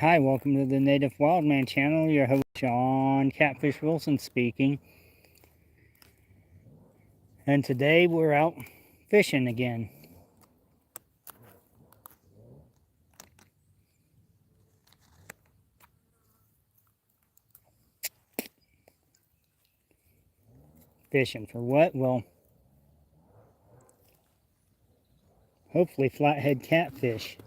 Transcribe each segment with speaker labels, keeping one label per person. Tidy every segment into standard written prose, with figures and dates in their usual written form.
Speaker 1: Hi, welcome to the Native Wildman channel. Your host, Sean Catfish Wilson speaking. And today we're out fishing again. Fishing for what? Well, hopefully flathead catfish.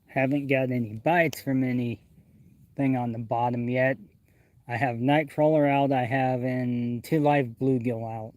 Speaker 1: Haven't got any bites from anything on the bottom yet. I have nightcrawler out. I have 2 live bluegill out.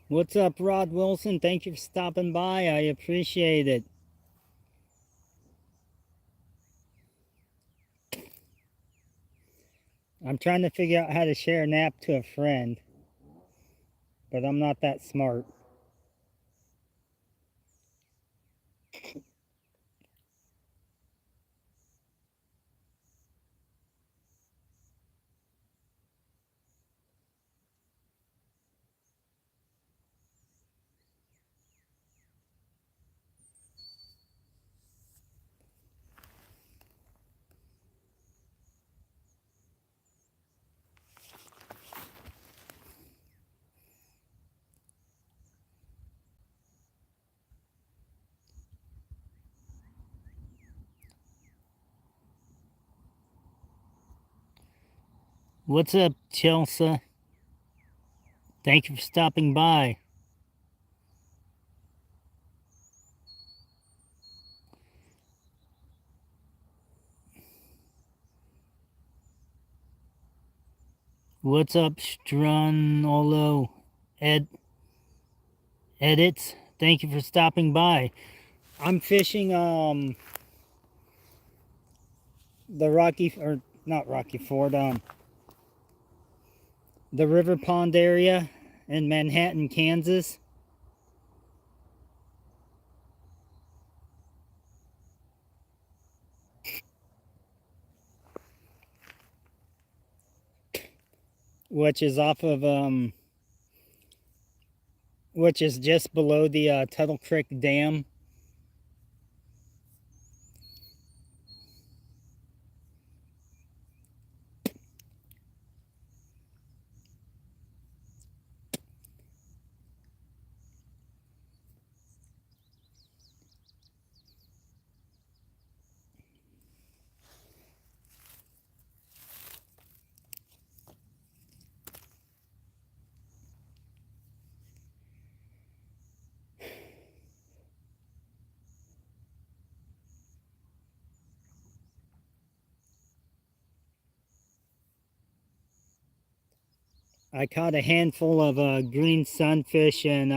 Speaker 1: What's up, Rod Wilson? Thank you for stopping by. I appreciate it. I'm trying to figure out how to share an app to a friend, but I'm not that smart. What's up, Chelsea? Thank you for stopping by. What's up, Stranolo Edits? Thank you for stopping by. I'm fishing the Rocky, or not Rocky Ford, the River Pond area in Manhattan, Kansas. which is off of which is just below the Tuttle Creek Dam. I caught a handful of green sunfish and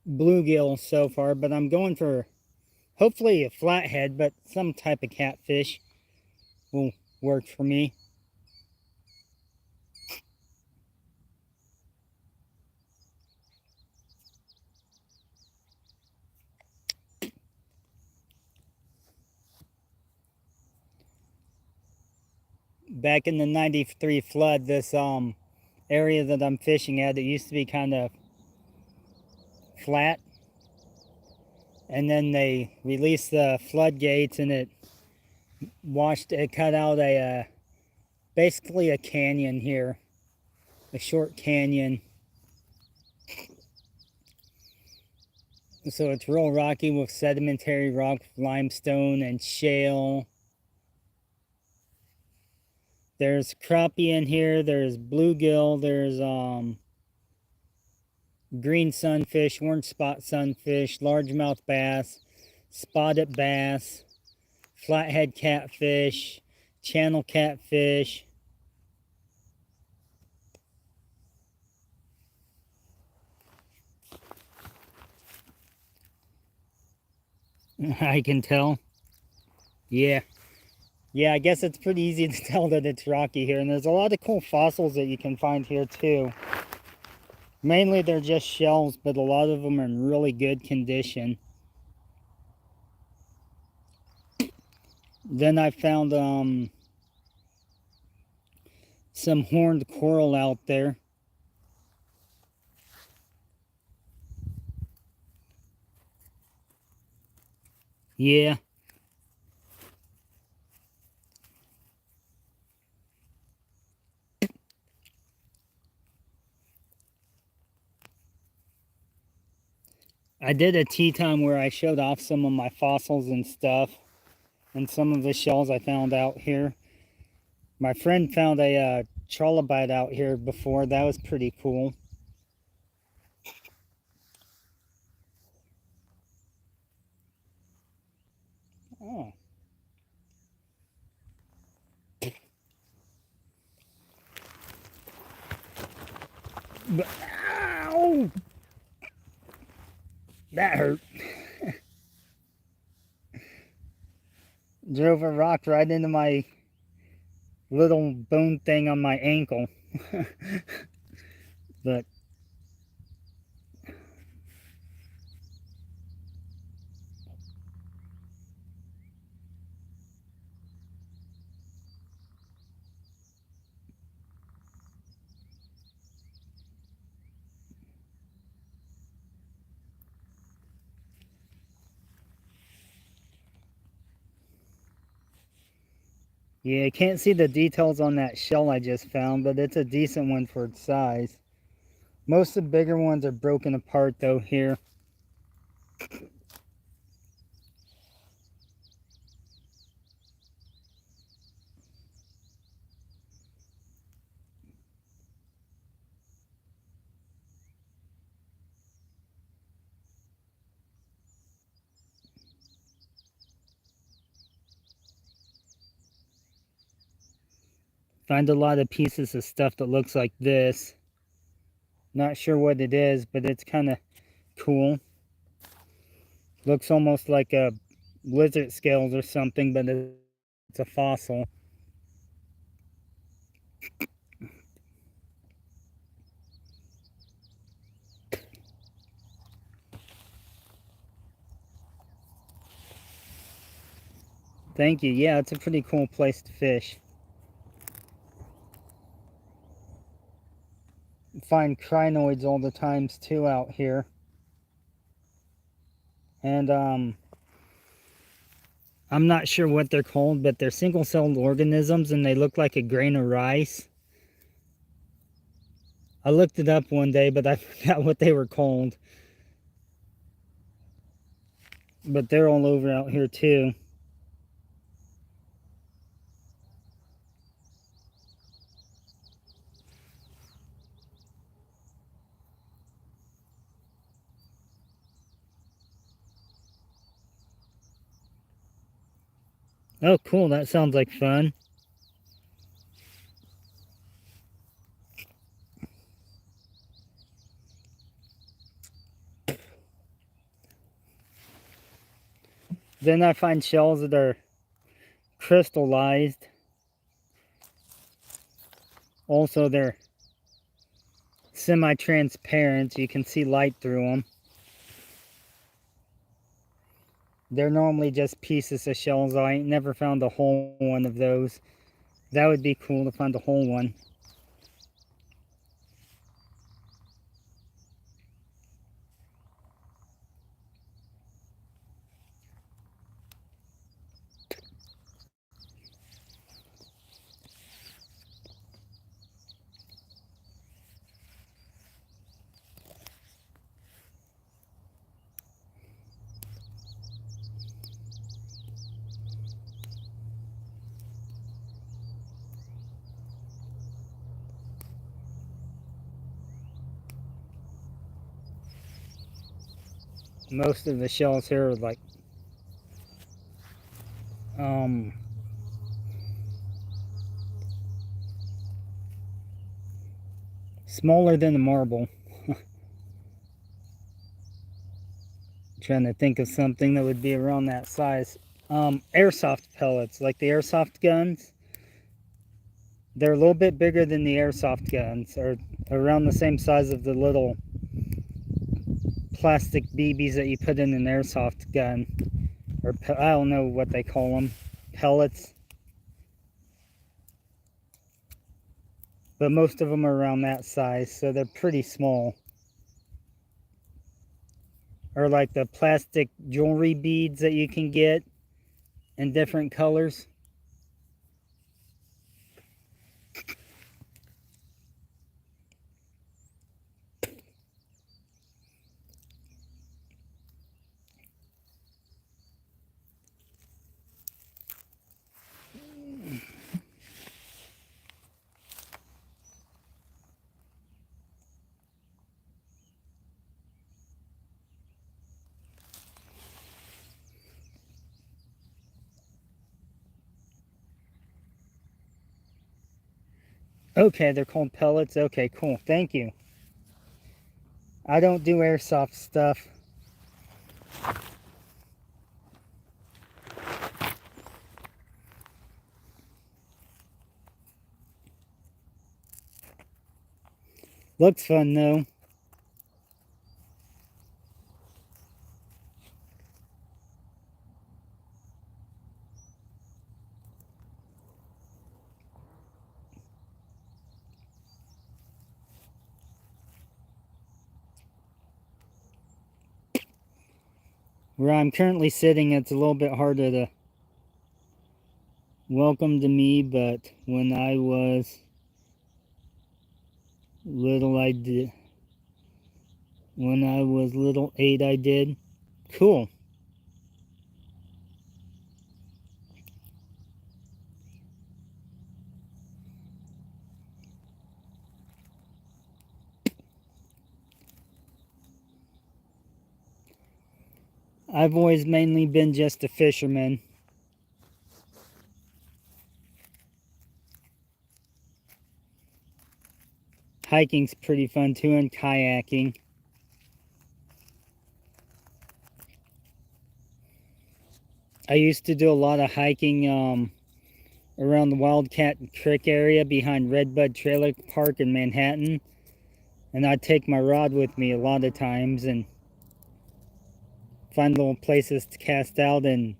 Speaker 1: bluegill so far, but I'm going for hopefully a flathead, but some type of catfish will work for me. Back in the 93 flood, this area that I'm fishing at, it used to be kind of flat, and then they released the floodgates and it cut out a basically a canyon here, a short canyon. So it's real rocky with sedimentary rock, limestone, and shale. There's crappie in here, there's bluegill, there's green sunfish, orange spot sunfish, largemouth bass, spotted bass, flathead catfish, channel catfish. I can tell. Yeah. Yeah, I guess it's pretty easy to tell that it's rocky here. And there's a lot of cool fossils that you can find here too. Mainly they're just shells, but a lot of them are in really good condition. Then I found some horned coral out there. Yeah. I did a tea time where I showed off some of my fossils and stuff, and some of the shells I found out here. My friend found a trilobite out here before. That was pretty cool. Oh. But, ow! That hurt. Drove a rock right into my little bone thing on my ankle. But yeah, I can't see the details on that shell I just found, but it's a decent one for its size. Most of the bigger ones are broken apart though here. Find a lot of pieces of stuff that looks like this. Not sure what it is, but it's kind of cool. Looks almost like a lizard scales or something, but it's a fossil. Thank you. Yeah, it's a pretty cool place to fish. find crinoids all the times too out here. And I'm not sure what they're called, but they're single-celled organisms and they look like a grain of rice. I looked it up one day, but I forgot what they were called. But they're all over out here too. Oh, cool. That sounds like fun. Then I find shells that are crystallized. Also, they're semi-transparent, so you can see light through them. They're normally just pieces of shells. I ain't never found a whole one of those. That would be cool to find a whole one. Most of the shells here are like smaller than a marble. Trying to think of something that would be around that size. Airsoft pellets, like the airsoft guns. They're a little bit bigger than the airsoft guns, or around the same size of the little plastic BBs that you put in an airsoft gun. Or I don't know what they call them. Pellets. But most of them are around that size, so they're pretty small. Or like the plastic jewelry beads that you can get in different colors. Okay, they're called pellets. Okay, cool. Thank you. I don't do airsoft stuff. Looks fun though. Where I'm currently sitting, it's a little bit harder to welcome to me, but when I was little, I did. When I was little, 8, I did. Cool. I've always mainly been just a fisherman. Hiking's pretty fun too, and kayaking. I used to do a lot of hiking around the Wildcat Creek area behind Redbud Trailer Park in Manhattan. And I'd take my rod with me a lot of times and find little places to cast out and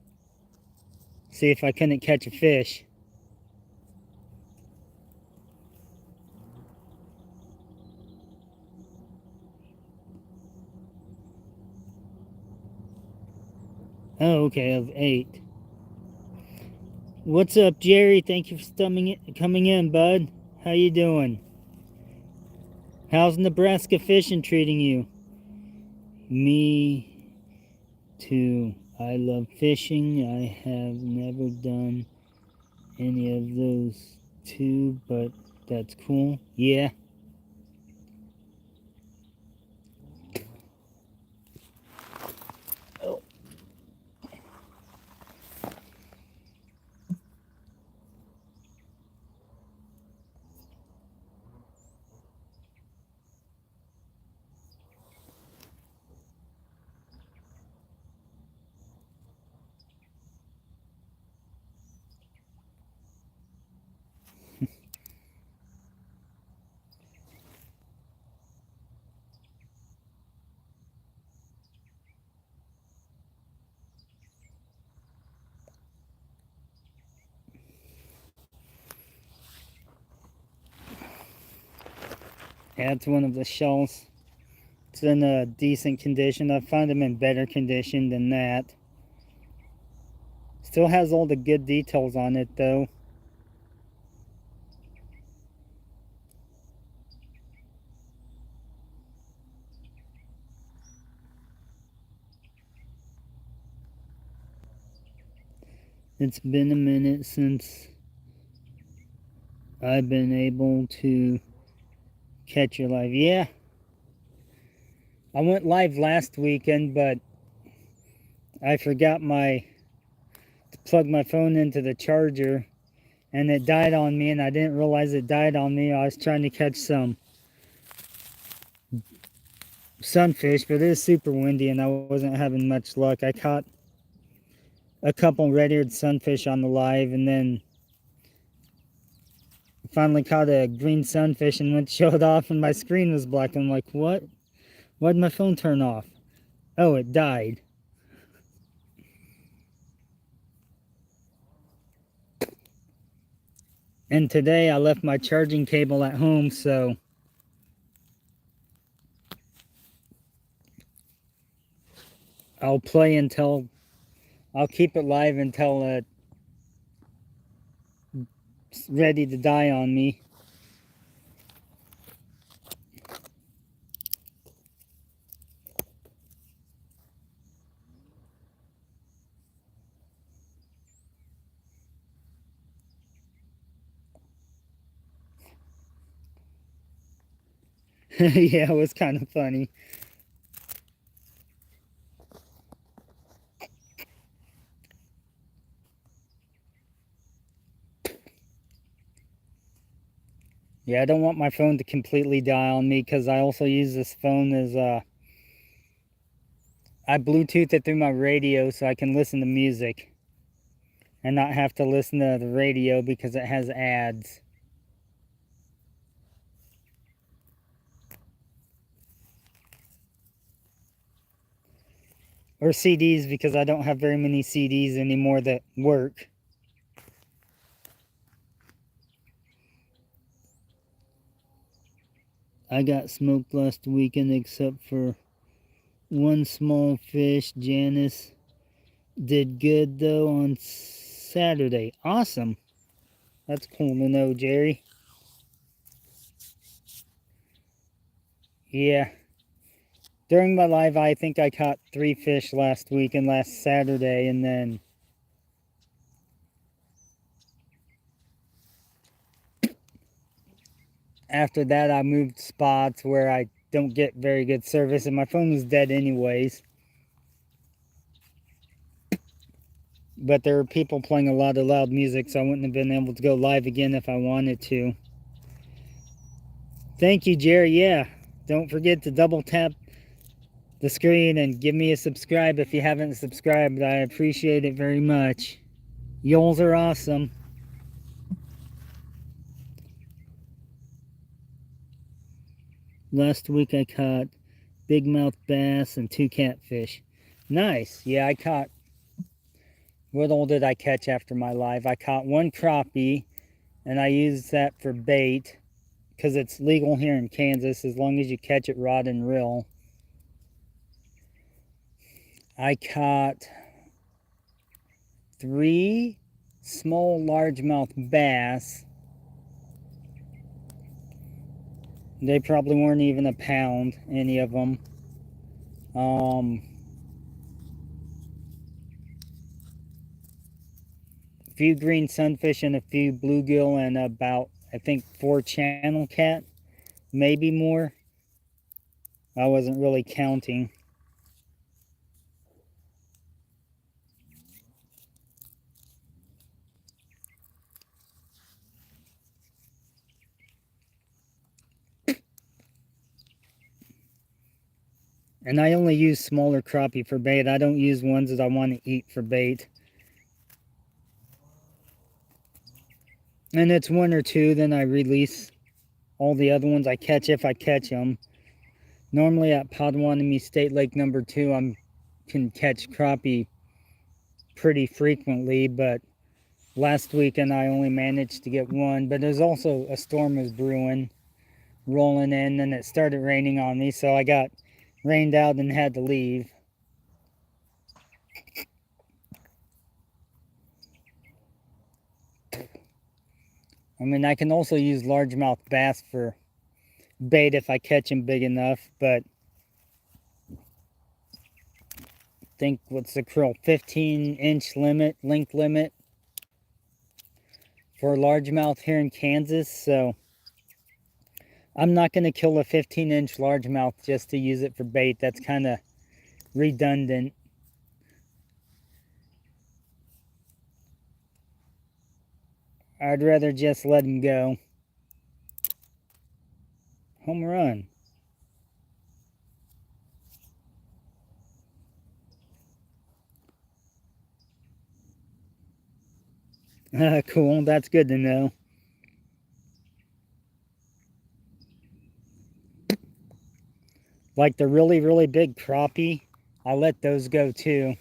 Speaker 1: see if I couldn't catch a fish. Oh, okay, of 8. What's up, Jerry? Thank you for coming in, bud. How you doing? How's Nebraska fishing treating you? Me too. I love fishing. I have never done any of those two, but that's cool. Yeah. Oh. That's one of the shells. It's in a decent condition. I found them in better condition than that. Still has all the good details on it though. It's been a minute since I've been able to catch you live. Yeah. I went live last weekend, but I forgot to plug my phone into the charger and it died on me and I didn't realize it died on me. I was trying to catch some sunfish, but it was super windy and I wasn't having much luck. I caught a couple red-eared sunfish on the live and then finally caught a green sunfish and went showed off and my screen was black. I'm like, what? Why'd my phone turn off? Oh, it died. And today I left my charging cable at home, so I'll keep it live until it's ready to die on me. Yeah, it was kind of funny. Yeah, I don't want my phone to completely die on me because I also use this phone as I Bluetooth it through my radio so I can listen to music and not have to listen to the radio because it has ads. Or CDs because I don't have very many CDs anymore that work. I got smoked last weekend except for one small fish. Janice did good though on Saturday. Awesome. That's cool to know, Jerry. Yeah. During my live, I think I caught 3 fish last week and last Saturday, and then after that I moved spots where I don't get very good service and my phone was dead anyways. But there were people playing a lot of loud music, so I wouldn't have been able to go live again if I wanted to. Thank you, Jerry. Yeah, don't forget to double tap the screen and give me a subscribe if you haven't subscribed. I appreciate it very much. Y'alls are awesome. Last week I caught big mouth bass and 2 catfish. Nice. Yeah, what all did I catch after my live? I caught 1 crappie and I used that for bait because it's legal here in Kansas as long as you catch it rod and reel. I caught 3 small largemouth bass. They probably weren't even a pound, any of them. A few green sunfish and a few bluegill and about, I think, 4 channel cat, maybe more. I wasn't really counting. And I only use smaller crappie for bait. I don't use ones that I want to eat for bait. And it's 1 or 2, then I release all the other ones I catch if I catch them. Normally at Potawatomi State Lake number 2, I can catch crappie pretty frequently, but last weekend I only managed to get 1. But there's also a storm was brewing, rolling in, and it started raining on me, so I got rained out and had to leave. I mean, I can also use largemouth bass for bait if I catch them big enough, but I think, what's the krill, 15-inch limit, length limit for largemouth here in Kansas, so I'm not going to kill a 15-inch largemouth just to use it for bait. That's kind of redundant. I'd rather just let him go. Home run. Cool, that's good to know. Like the really, really big crappie, I let those go too.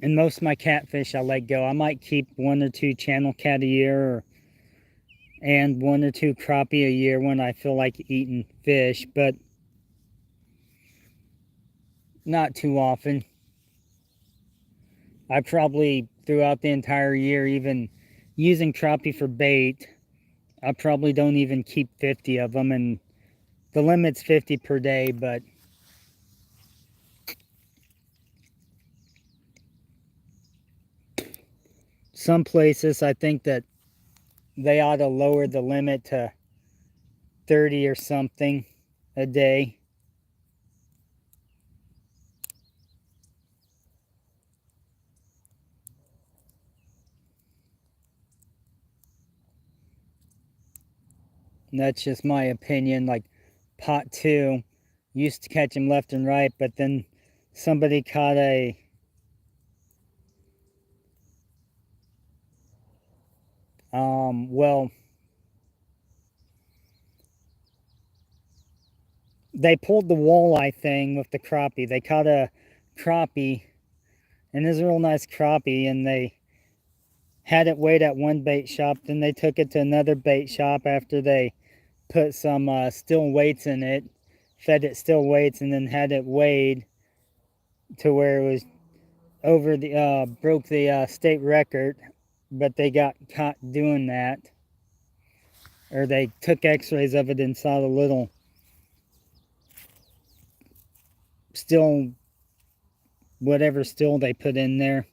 Speaker 1: And most of my catfish I let go. I might keep 1 or 2 channel cat a year, and 1 or 2 crappie a year when I feel like eating fish, but not too often. I probably, throughout the entire year, even using crappie for bait, I probably don't even keep 50 of them, and the limit's 50 per day, but some places I think that they ought to lower the limit to 30 or something a day. And that's just my opinion. Like pot 2, used to catch them left and right, but then somebody caught a well, they pulled the walleye thing with the crappie. They caught a crappie, and it was a real nice crappie, and they had it weighed at one bait shop. Then they took it to another bait shop after they put some still weights in it, fed it still weights, and then had it weighed to where it was over the broke the state record. But they got caught doing that, or they took x-rays of it and saw the little still, whatever still they put in there.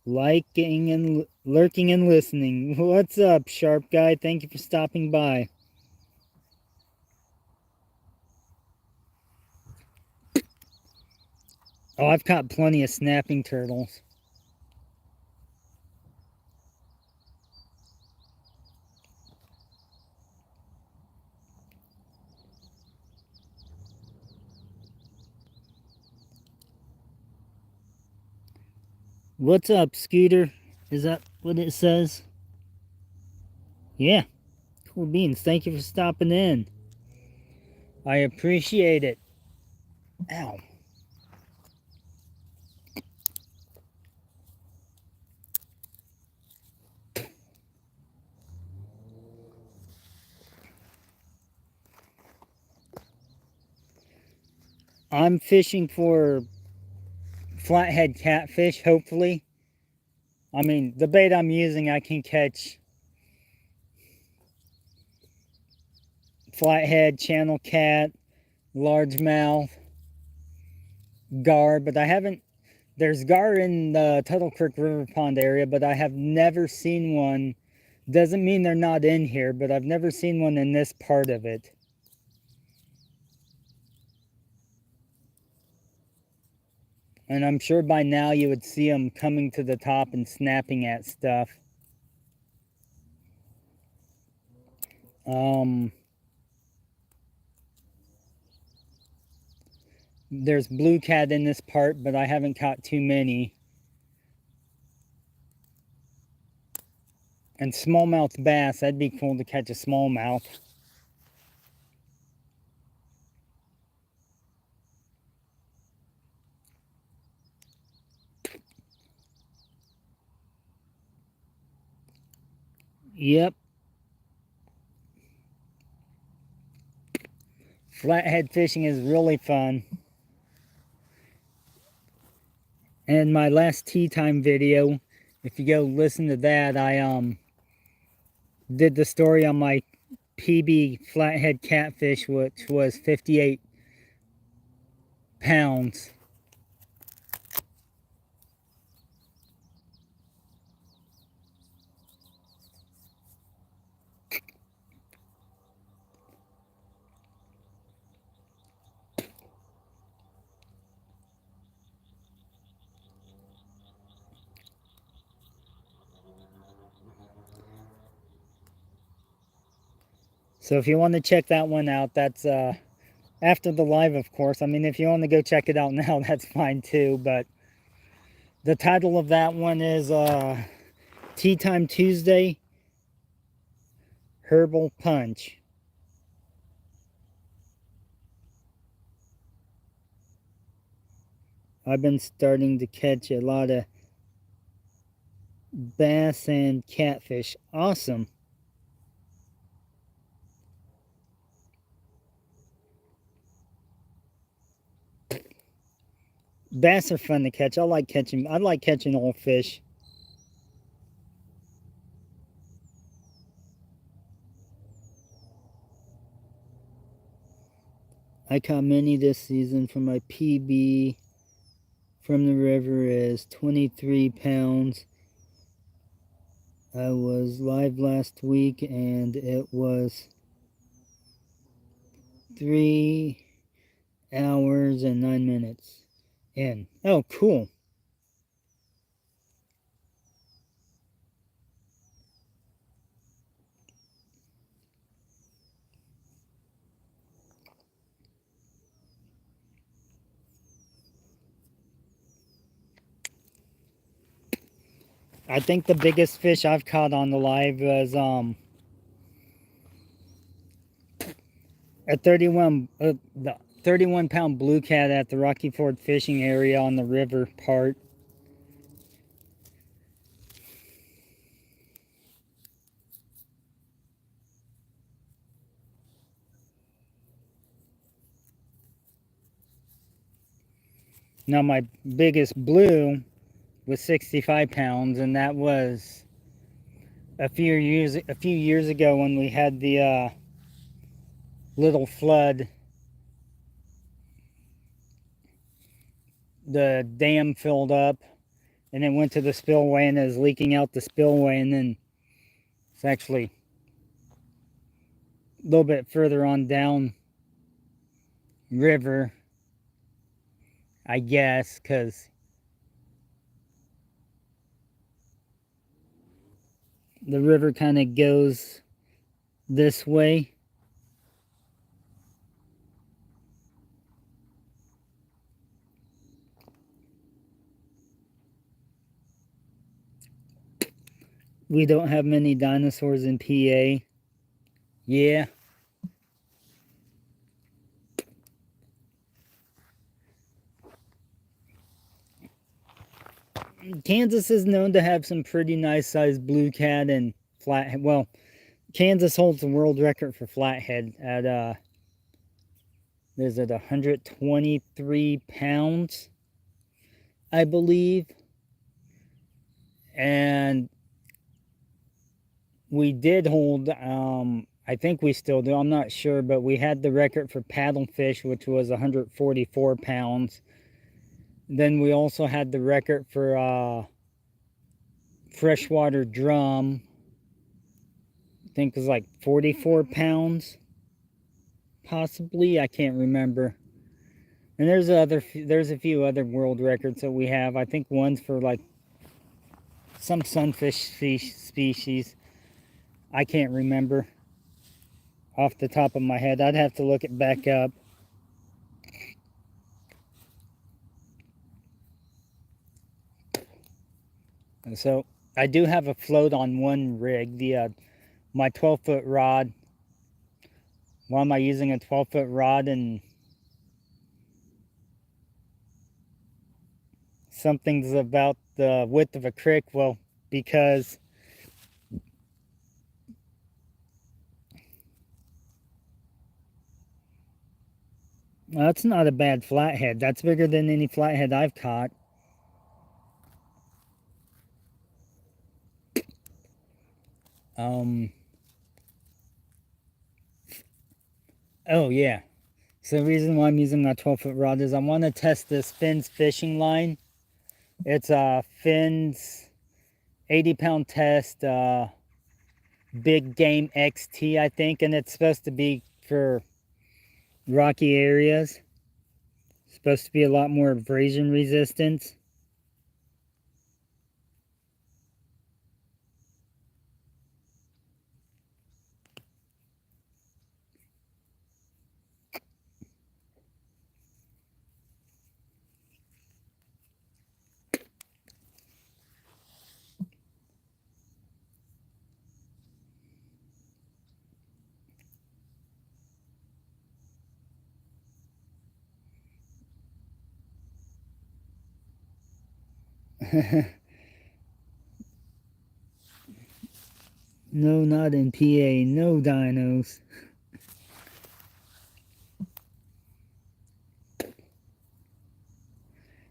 Speaker 1: Liking and lurking and listening. What's up, Sharp Guy? Thank you for stopping by. Oh, I've caught plenty of snapping turtles. What's up, Scooter? Is that what it says? Yeah. Cool beans. Thank you for stopping in. I appreciate it. Ow. I'm fishing for flathead catfish, hopefully. I mean, the bait I'm using, I can catch flathead, channel cat, largemouth, gar, but I haven't, there's gar in the Tuttle Creek River Pond area, but I have never seen one. Doesn't mean they're not in here, but I've never seen one in this part of it. And I'm sure by now you would see them coming to the top and snapping at stuff. There's blue cat in this part, but I haven't caught too many. And smallmouth bass, that'd be cool to catch a smallmouth. Yep. Flathead fishing is really fun. And my last tea time video, if you go listen to that, I did the story on my PB flathead catfish, which was 58 pounds. So if you want to check that one out, that's after the live, of course. I mean, if you want to go check it out now, that's fine too. But the title of that one is Tea Time Tuesday Herbal Punch. I've been starting to catch a lot of bass and catfish. Awesome. Bass are fun to catch. I like catching old fish. I caught many this season from my PB from the river is 23 pounds. I was live last week and it was 3 hours and 9 minutes in. Oh, cool. I think the biggest fish I've caught on the live was a 31 pound blue cat at the Rocky Ford fishing area on the river part. Now my biggest blue was 65 pounds, and that was a few years ago when we had the little flood. The dam filled up and it went to the spillway and it was leaking out the spillway, and then it's actually a little bit further on down river, I guess, because the river kind of goes this way. We don't have many dinosaurs in PA. Yeah. Kansas is known to have some pretty nice sized blue cat and flathead. Well, Kansas holds the world record for flathead at There's at 123 pounds, I believe. And we did hold, I think we still do, I'm not sure, but we had the record for paddlefish, which was 144 pounds. Then we also had the record for freshwater drum. I think it was like 44 pounds, possibly. I can't remember. And there's a few other world records that we have. I think one's for like some sunfish species. I can't remember off the top of my head. I'd have to look it back up. And so I do have a float on one rig, my 12-foot rod. Why am I using a 12-foot rod and something's about the width of a creek? Well, because that's not a bad flathead. That's bigger than any flathead I've caught. Oh yeah. So the reason why I'm using my 12-foot rod is I want to test this Finn's fishing line. It's a Finn's 80-pound test, Big Game XT, I think, and it's supposed to be for rocky areas. It's supposed to be a lot more abrasion resistance. No, not in PA. No dinos.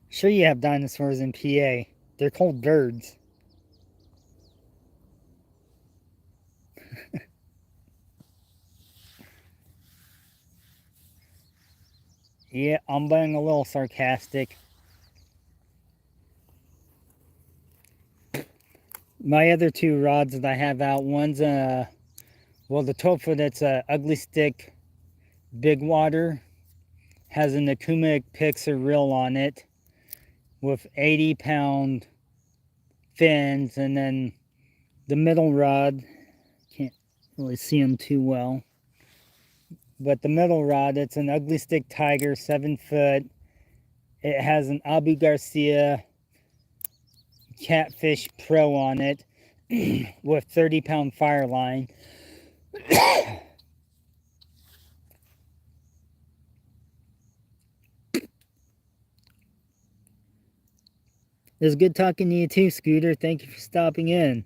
Speaker 1: Sure you have dinosaurs in PA. They're called birds. Yeah, I'm being a little sarcastic. My other two rods that I have out, one's well, the 12-foot, it's a Ugly Stick Big Water. Has an Okuma Pixar reel on it with 80-pound fins, and then the middle rod, can't really see them too well, but the middle rod, it's an Ugly Stick Tiger 7-foot. It has an Abu Garcia Catfish Pro on it with 30-pound fire line. It was good talking to you too, Scooter. Thank you for stopping in.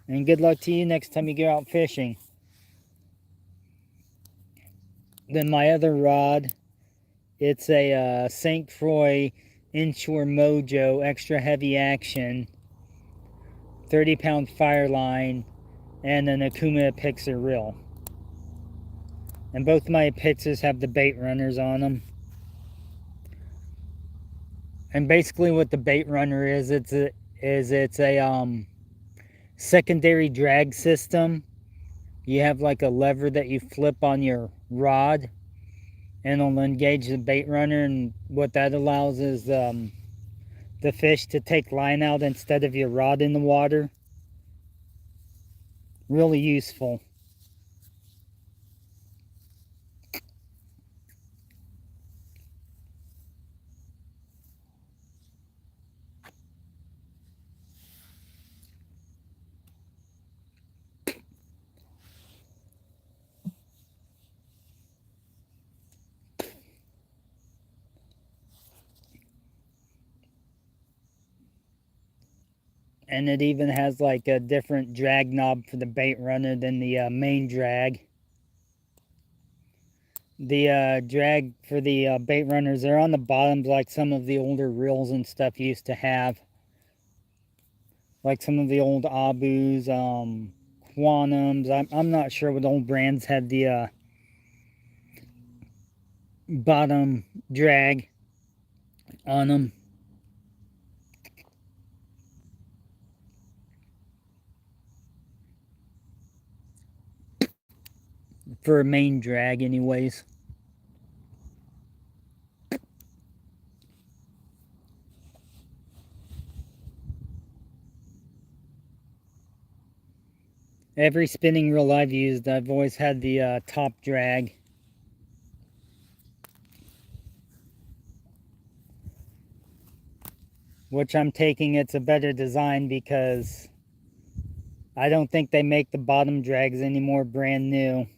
Speaker 1: And good luck to you next time you go out fishing. Then my other rod, it's a St. Croix Inshore Mojo Extra Heavy Action, 30-pound fire line, and an Okuma Pixar reel. And both my Pixars have the bait runners on them. And basically what the bait runner is, it's a secondary drag system. You have like a lever that you flip on your rod and it'll engage the bait runner, and what that allows is the fish to take line out instead of your rod in the water. Really useful. And it even has like a different drag knob for the bait runner than the main drag. The drag for the bait runners, they're on the bottoms like some of the older reels and stuff used to have. Like some of the old Abus, Quantums. I'm not sure what old brands had the bottom drag on them. For a main drag anyways. Every spinning reel I've used, I've always had the top drag. Which I'm taking it's a better design because I don't think they make the bottom drags anymore brand new.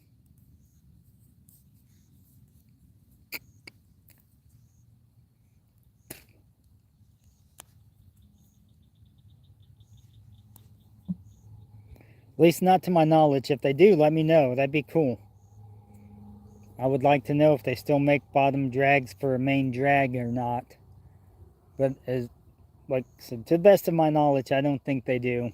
Speaker 1: At least not to my knowledge. If they do, let me know. That'd be cool. I would like to know if they still make bottom drags for a main drag or not. But so to the best of my knowledge, I don't think they do.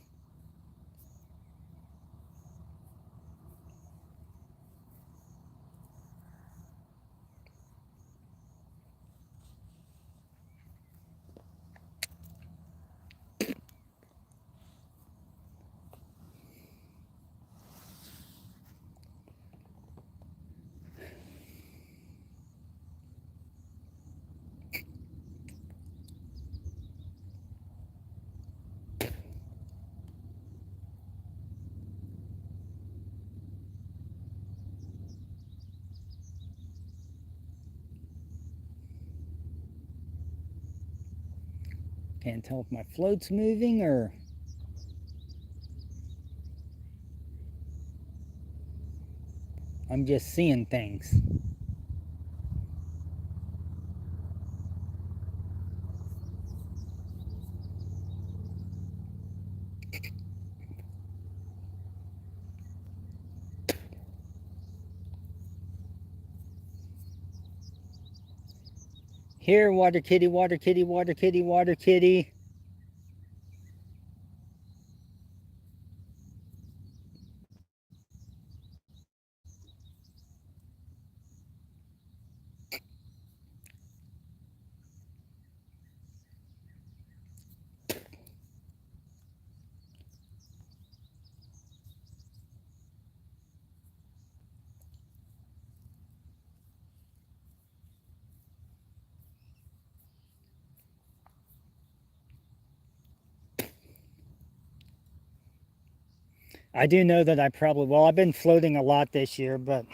Speaker 1: Can't tell if my float's moving or... I'm just seeing things. Here, water kitty, water kitty, water kitty, water kitty. I do know that I've been floating a lot this year, but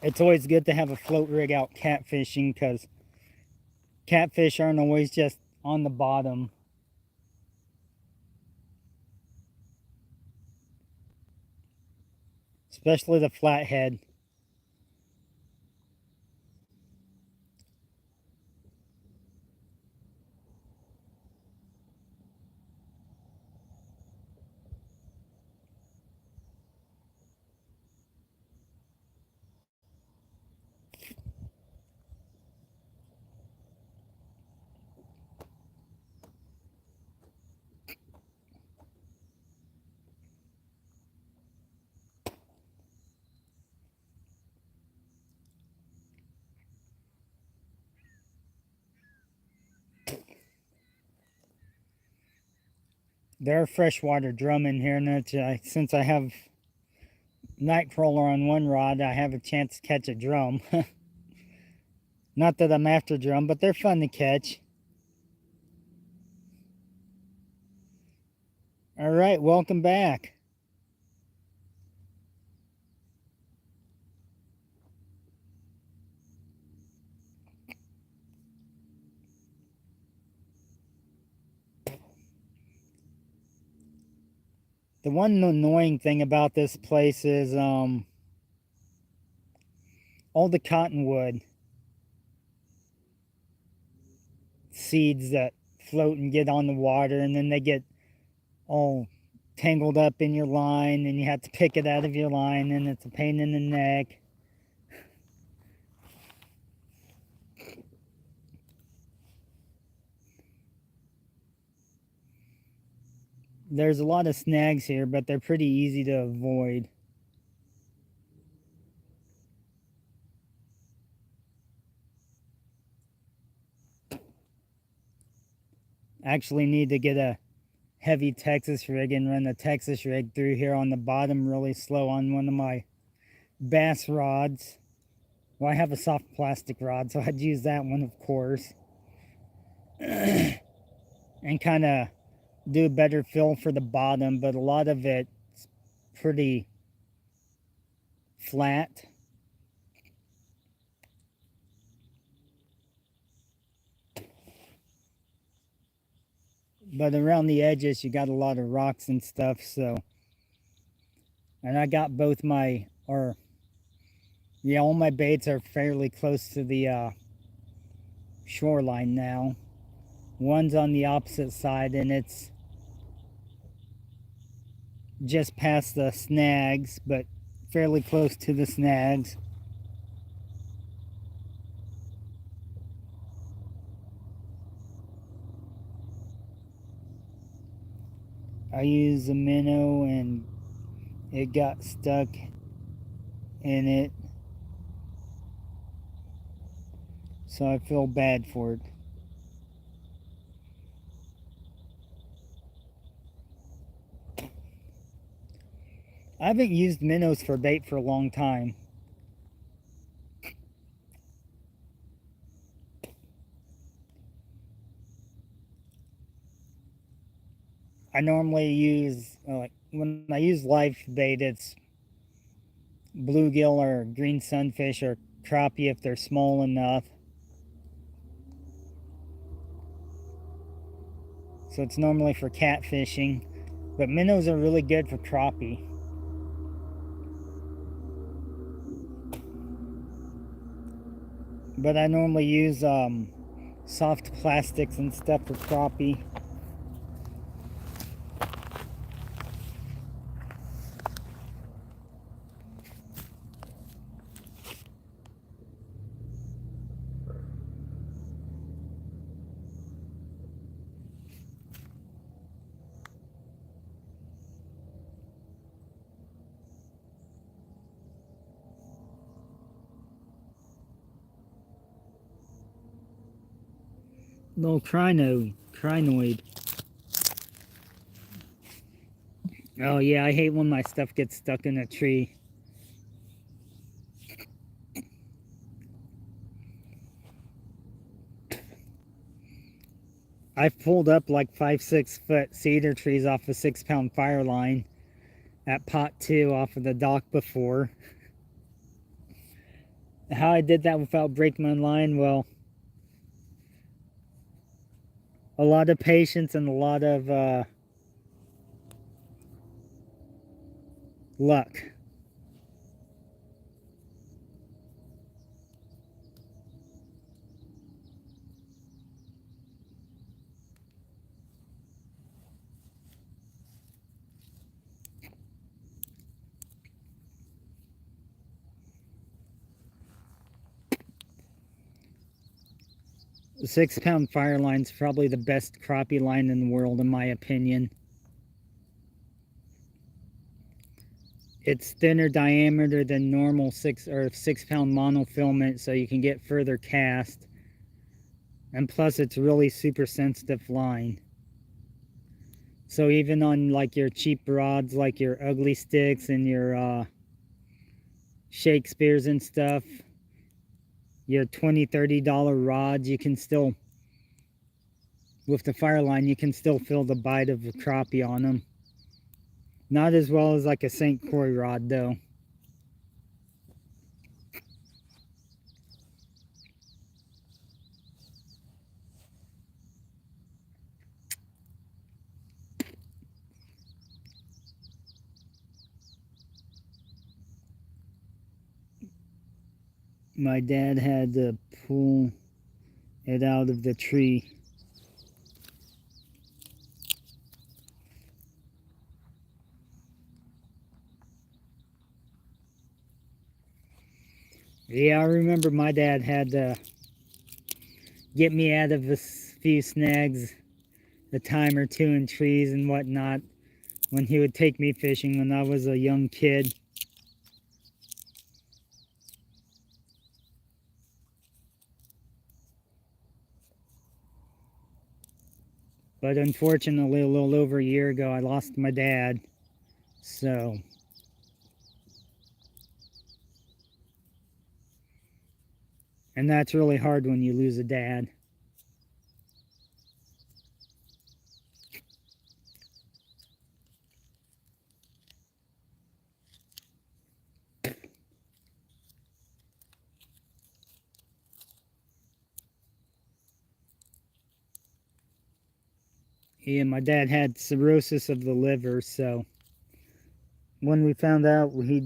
Speaker 1: it's always good to have a float rig out catfishing because catfish aren't always just on the bottom. Especially the flathead. There are freshwater drum in here, and since I have Nightcrawler on one rod, I have a chance to catch a drum. Not that I'm after drum, but they're fun to catch. All right, welcome back. The one annoying thing about this place is all the cottonwood seeds that float and get on the water, and then they get all tangled up in your line and you have to pick it out of your line and it's a pain in the neck. There's a lot of snags here, but they're pretty easy to avoid. Actually need to get a heavy Texas rig and run the Texas rig through here on the bottom really slow on one of my bass rods. Well, I have a soft plastic rod, so I'd use that one, of course. And kind of do a better feel for the bottom, but a lot of it's pretty flat. But around the edges, you got a lot of rocks and stuff, so. And I got both my, all my baits are fairly close to the shoreline now. One's on the opposite side, and it's just past the snags, but fairly close to the snags. I used a minnow and it got stuck in it, so I feel bad for it. I haven't used minnows for bait for a long time. I normally use, when I use live bait, it's bluegill or green sunfish or crappie if they're small enough. So it's normally for catfishing, but minnows are really good for crappie. But I normally use soft plastics and stuff for crappie. Little crinoid. Oh yeah, I hate when my stuff gets stuck in a tree. I've pulled up like 5-6 foot cedar trees off a 6-pound fire line at pot 2 off of the dock before. How I did that without breaking my line, well, a lot of patience and a lot of luck. The 6-pound fire line's probably the best crappie line in the world, in my opinion. It's thinner diameter than normal 6-pound monofilament, so you can get further cast. And plus, it's really super sensitive line. So even on like your cheap rods, like your ugly sticks and your Shakespeare's and stuff, your $20-$30 rods, you can still, with the fire line, you can still feel the bite of the crappie on them. Not as well as like a St. Croix rod though. My dad had to pull it out of the tree. Yeah, I remember my dad had to get me out of a few snags a time or two in trees and whatnot when he would take me fishing when I was a young kid. But unfortunately, a little over a year ago, I lost my dad. So, and that's really hard when you lose a dad. Yeah, my dad had cirrhosis of the liver, so when we found out he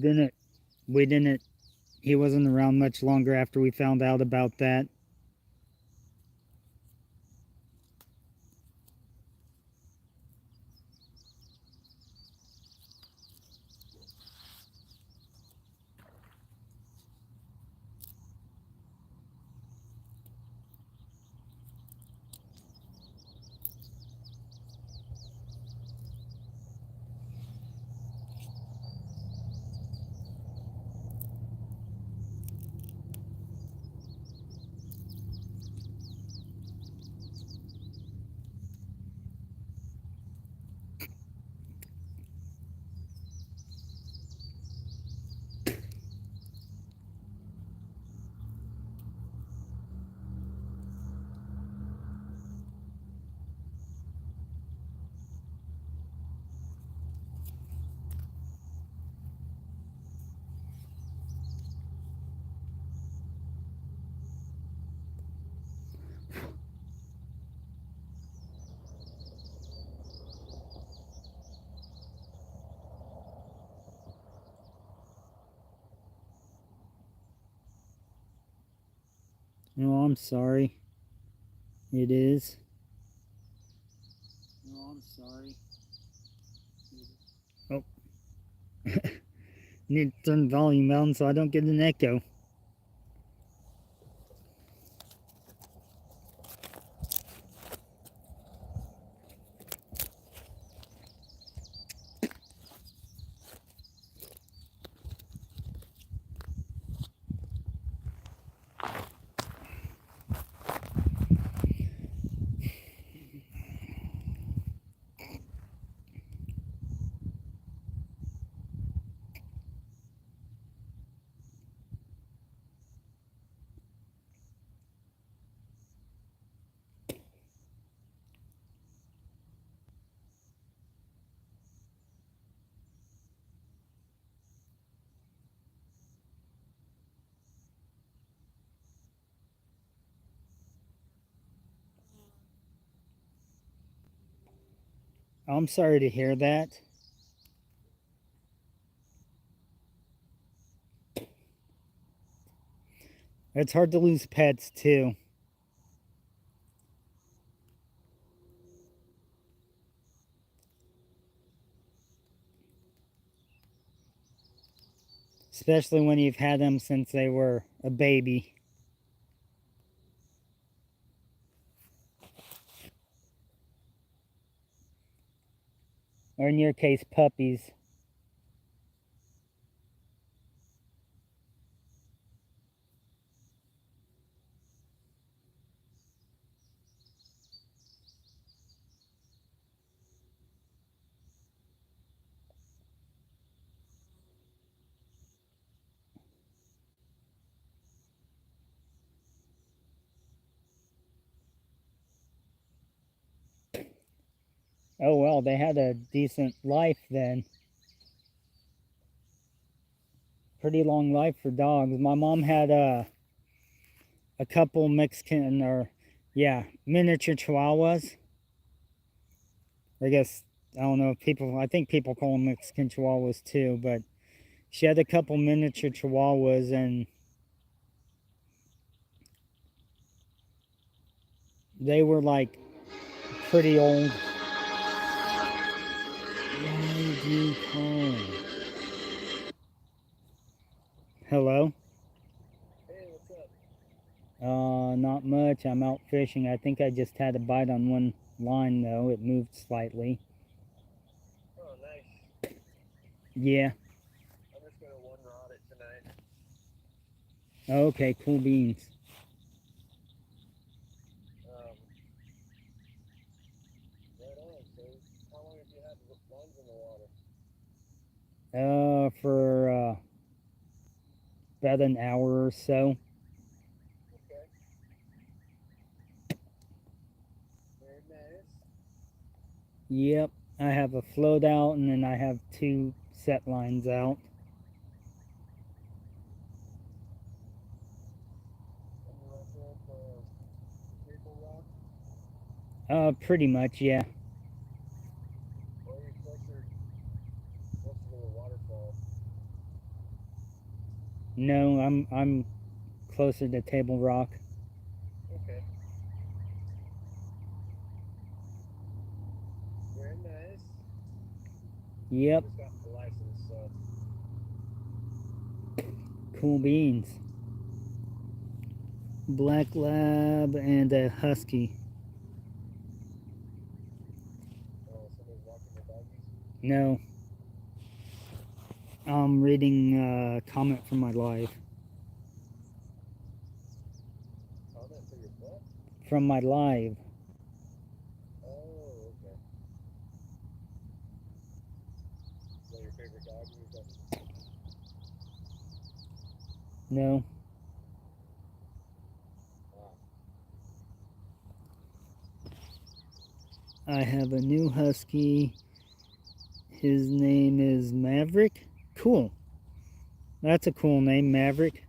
Speaker 1: wasn't around much longer after we found out about that. Oh, I'm sorry. It is. Oh, I'm sorry. Oh. Need to turn the volume down so I don't get an echo. I'm sorry to hear that. It's hard to lose pets too. Especially when you've had them since they were a baby. Or in your case, puppies. Oh well, they had a decent life then. Pretty long life for dogs. My mom had a couple Mexican or, yeah, miniature Chihuahuas. I guess, I don't know if people, I think people call them Mexican Chihuahuas too, but she had a couple miniature Chihuahuas and they were like pretty old. Why did you call? Hello? Not much. I'm out fishing. I think I just had a bite on one line though. It moved slightly.
Speaker 2: Oh, nice.
Speaker 1: Yeah.
Speaker 2: I'm just gonna one rod it tonight.
Speaker 1: Okay, cool beans.
Speaker 2: Right on. So, how long have you had lines in the water?
Speaker 1: For about an hour or so.
Speaker 2: Okay. Very nice.
Speaker 1: Yep. I have a float out and then I have 2 set lines out.
Speaker 2: And you're also up Table Rock?
Speaker 1: Pretty much, yeah.
Speaker 2: Or are you closer to the waterfall?
Speaker 1: No, I'm closer to Table Rock.
Speaker 2: Okay. Very nice.
Speaker 1: Yep.
Speaker 2: Just got the license, so.
Speaker 1: Cool beans. Black Lab and a Husky.
Speaker 2: Oh, somebody's walking their doggies?
Speaker 1: No. I'm reading a comment from my live.
Speaker 2: Comment for your butt?
Speaker 1: From my live.
Speaker 2: Oh, okay. Is that your favorite dog or something?
Speaker 1: No.
Speaker 2: Wow.
Speaker 1: I have a new Husky. His name is Maverick. Cool. That's a cool name, Maverick.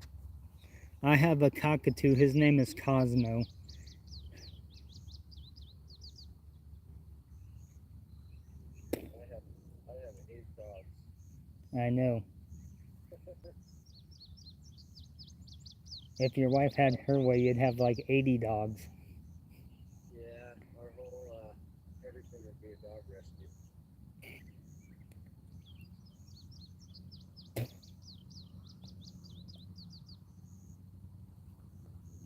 Speaker 1: I have a cockatoo. His name is Cosmo.
Speaker 2: I have 8 dogs.
Speaker 1: I know. If your wife had her way, you'd have like 80 dogs.
Speaker 2: Yeah, our whole everything would be a dog rescue.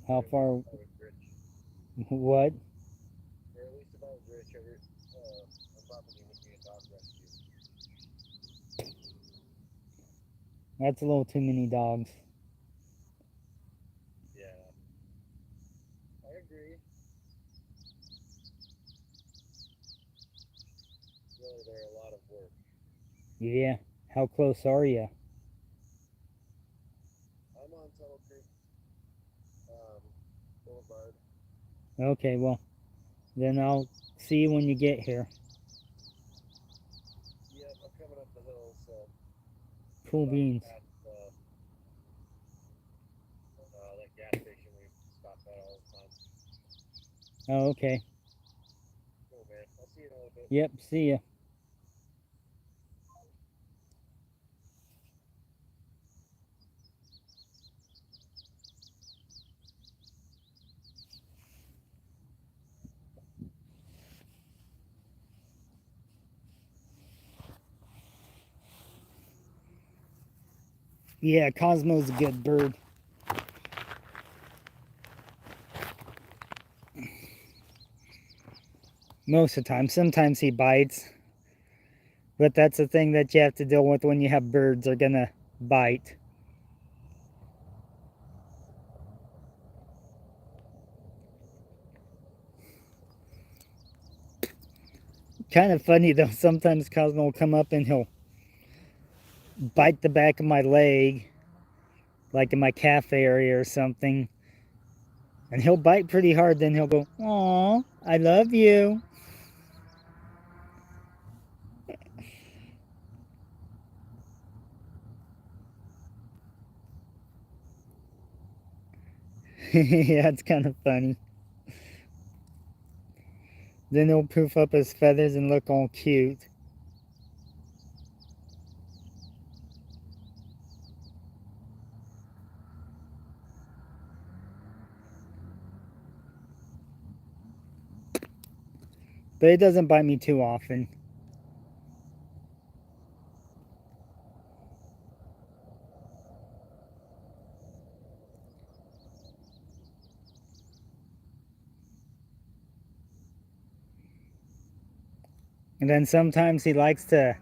Speaker 1: How far?
Speaker 2: If I was rich,
Speaker 1: What?
Speaker 2: or at least if I was rich, our property would be a dog rescue.
Speaker 1: That's a little too many dogs.
Speaker 2: Yeah, I agree. Really, they're a lot of work.
Speaker 1: Yeah. How close are you?
Speaker 2: I'm on Tuttle Creek Boulevard.
Speaker 1: Okay, well, then I'll see you when you get here.
Speaker 2: Yep, I'm coming up the hill, so
Speaker 1: Cool beans.
Speaker 2: at that gas station we stop at all the time.
Speaker 1: Oh, okay.
Speaker 2: Cool, man. I'll see you in a little bit.
Speaker 1: Yep, see ya. Yeah, Cosmo's a good bird. Most of the time. Sometimes he bites. But that's the thing that you have to deal with when you have birds. They're gonna bite. Kind of funny though. Sometimes Cosmo will come up and he'll bite the back of my leg, like in my calf area or something. And he'll bite pretty hard, then he'll go, "Aw, I love you." Yeah, it's kind of funny. Then he'll poof up his feathers and look all cute. But it doesn't bite me too often. And then sometimes he likes to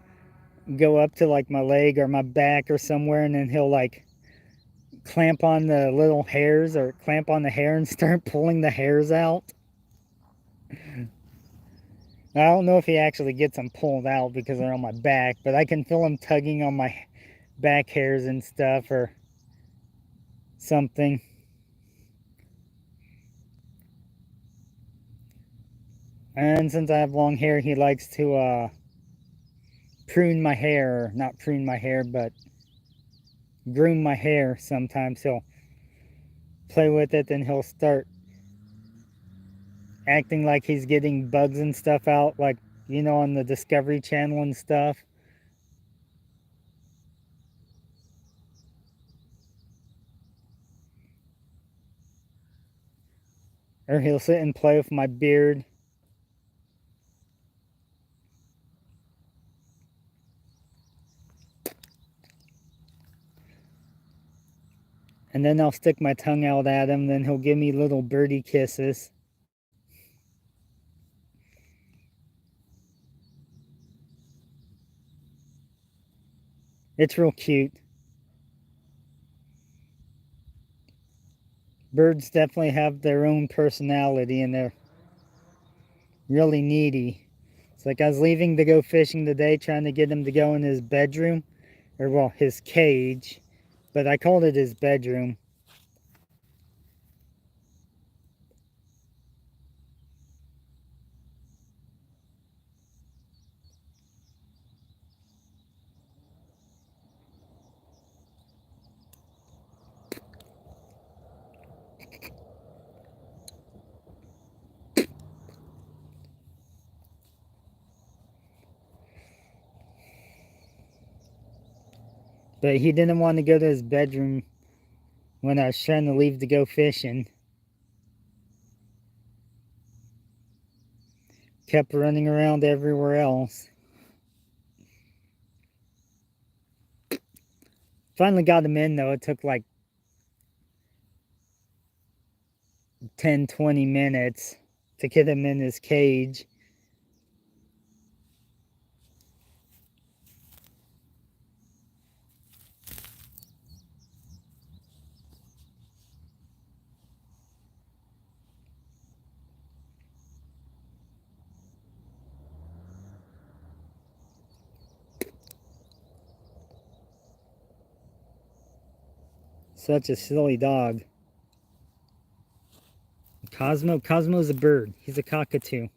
Speaker 1: go up to like my leg or my back or somewhere, and then he'll like clamp on the little hairs or clamp on the hair and start pulling the hairs out. I don't know if he actually gets them pulled out because they're on my back, but I can feel him tugging on my back hairs and stuff or something. And since I have long hair, he likes to prune my hair, or not prune my hair, but groom my hair. Sometimes he'll play with it, and he'll start acting like he's getting bugs and stuff out, like, you know, on the Discovery Channel and stuff. Or he'll sit and play with my beard. And then I'll stick my tongue out at him, then he'll give me little birdie kisses. It's real cute. Birds definitely have their own personality, and they're really needy. It's like I was leaving to go fishing today, trying to get him to go in his bedroom, or well, his cage, but I called it his bedroom. But he didn't want to go to his bedroom when I was trying to leave to go fishing. Kept running around everywhere else. Finally got him in though. It took like 10-20 minutes to get him in his cage. Such a silly dog. Cosmo's a bird. He's a cockatoo.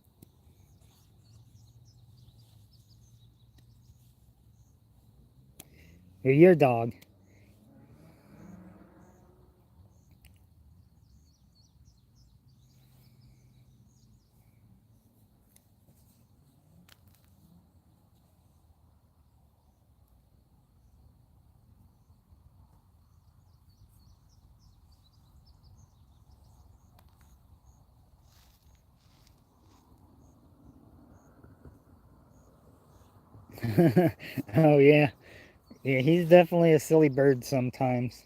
Speaker 1: Or your dog. Oh yeah. Yeah, he's definitely a silly bird sometimes.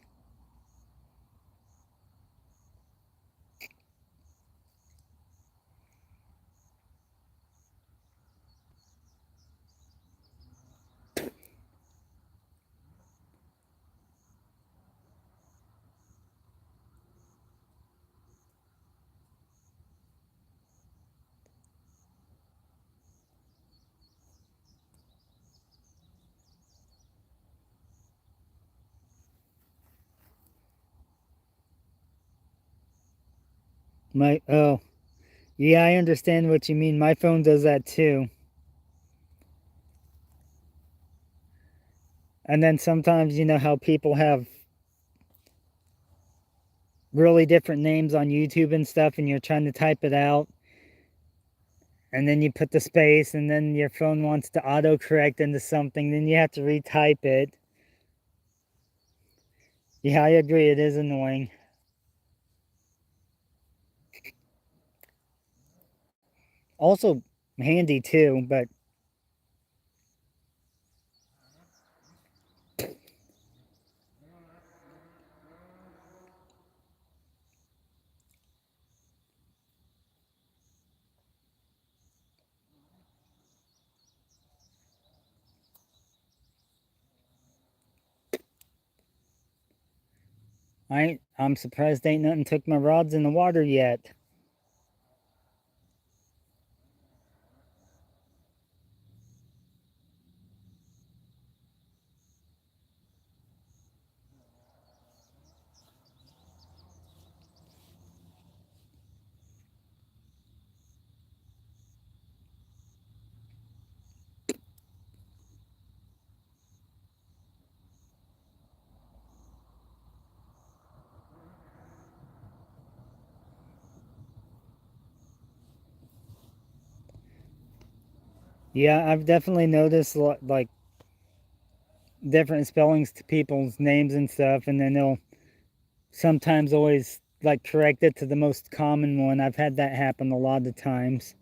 Speaker 1: Oh, yeah, I understand what you mean. My phone does that too. And then sometimes, you know how people have really different names on YouTube and stuff, and you're trying to type it out, and then you put the space, and then your phone wants to autocorrect into something, then you have to retype it. Yeah, I agree, it is annoying. Also handy too, but I'm surprised ain't nothing took my rods in the water yet. Yeah, I've definitely noticed like different spellings to people's names and stuff, and then they'll sometimes always like correct it to the most common one. I've had that happen a lot of times.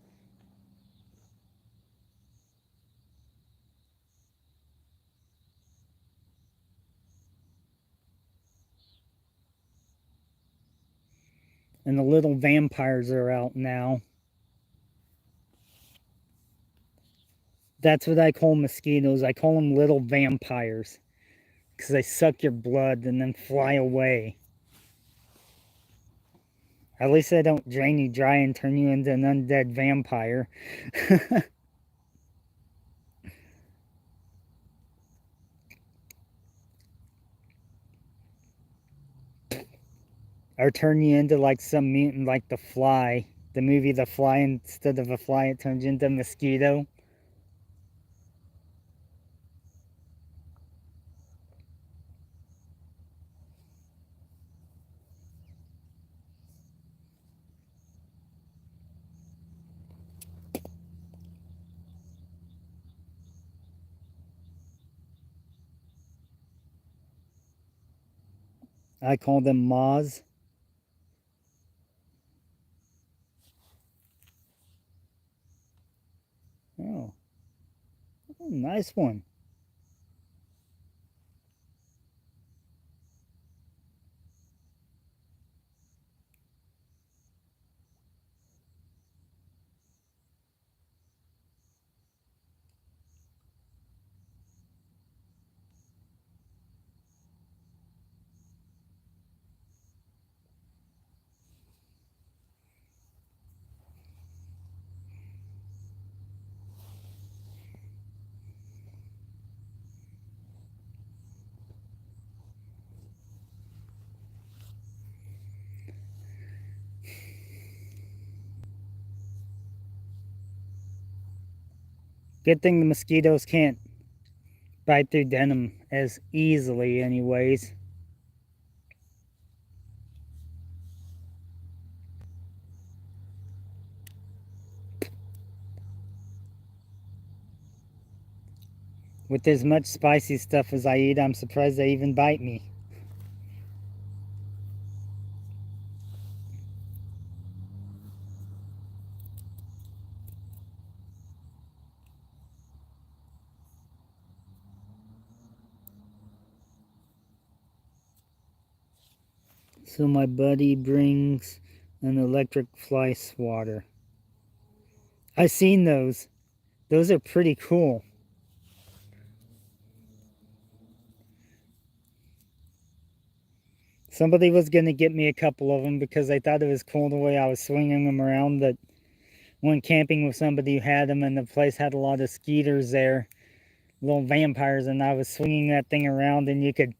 Speaker 1: And the little vampires are out now. That's what I call mosquitoes. I call them little vampires because they suck your blood and then fly away. At least they don't drain you dry and turn you into an undead vampire. Or turn you into like some mutant like The Fly. The movie The Fly, instead of a fly, it turns you into a mosquito. I call them moths. Oh, nice one. Good thing the mosquitoes can't bite through denim as easily, anyways. With as much spicy stuff as I eat, I'm surprised they even bite me. So my buddy brings an electric fly swatter. I've seen those. Those are pretty cool. Somebody was going to get me a couple of them because I thought it was cool the way I was swinging them around. But went camping with somebody who had them, and the place had a lot of skeeters there, little vampires, and I was swinging that thing around, and you could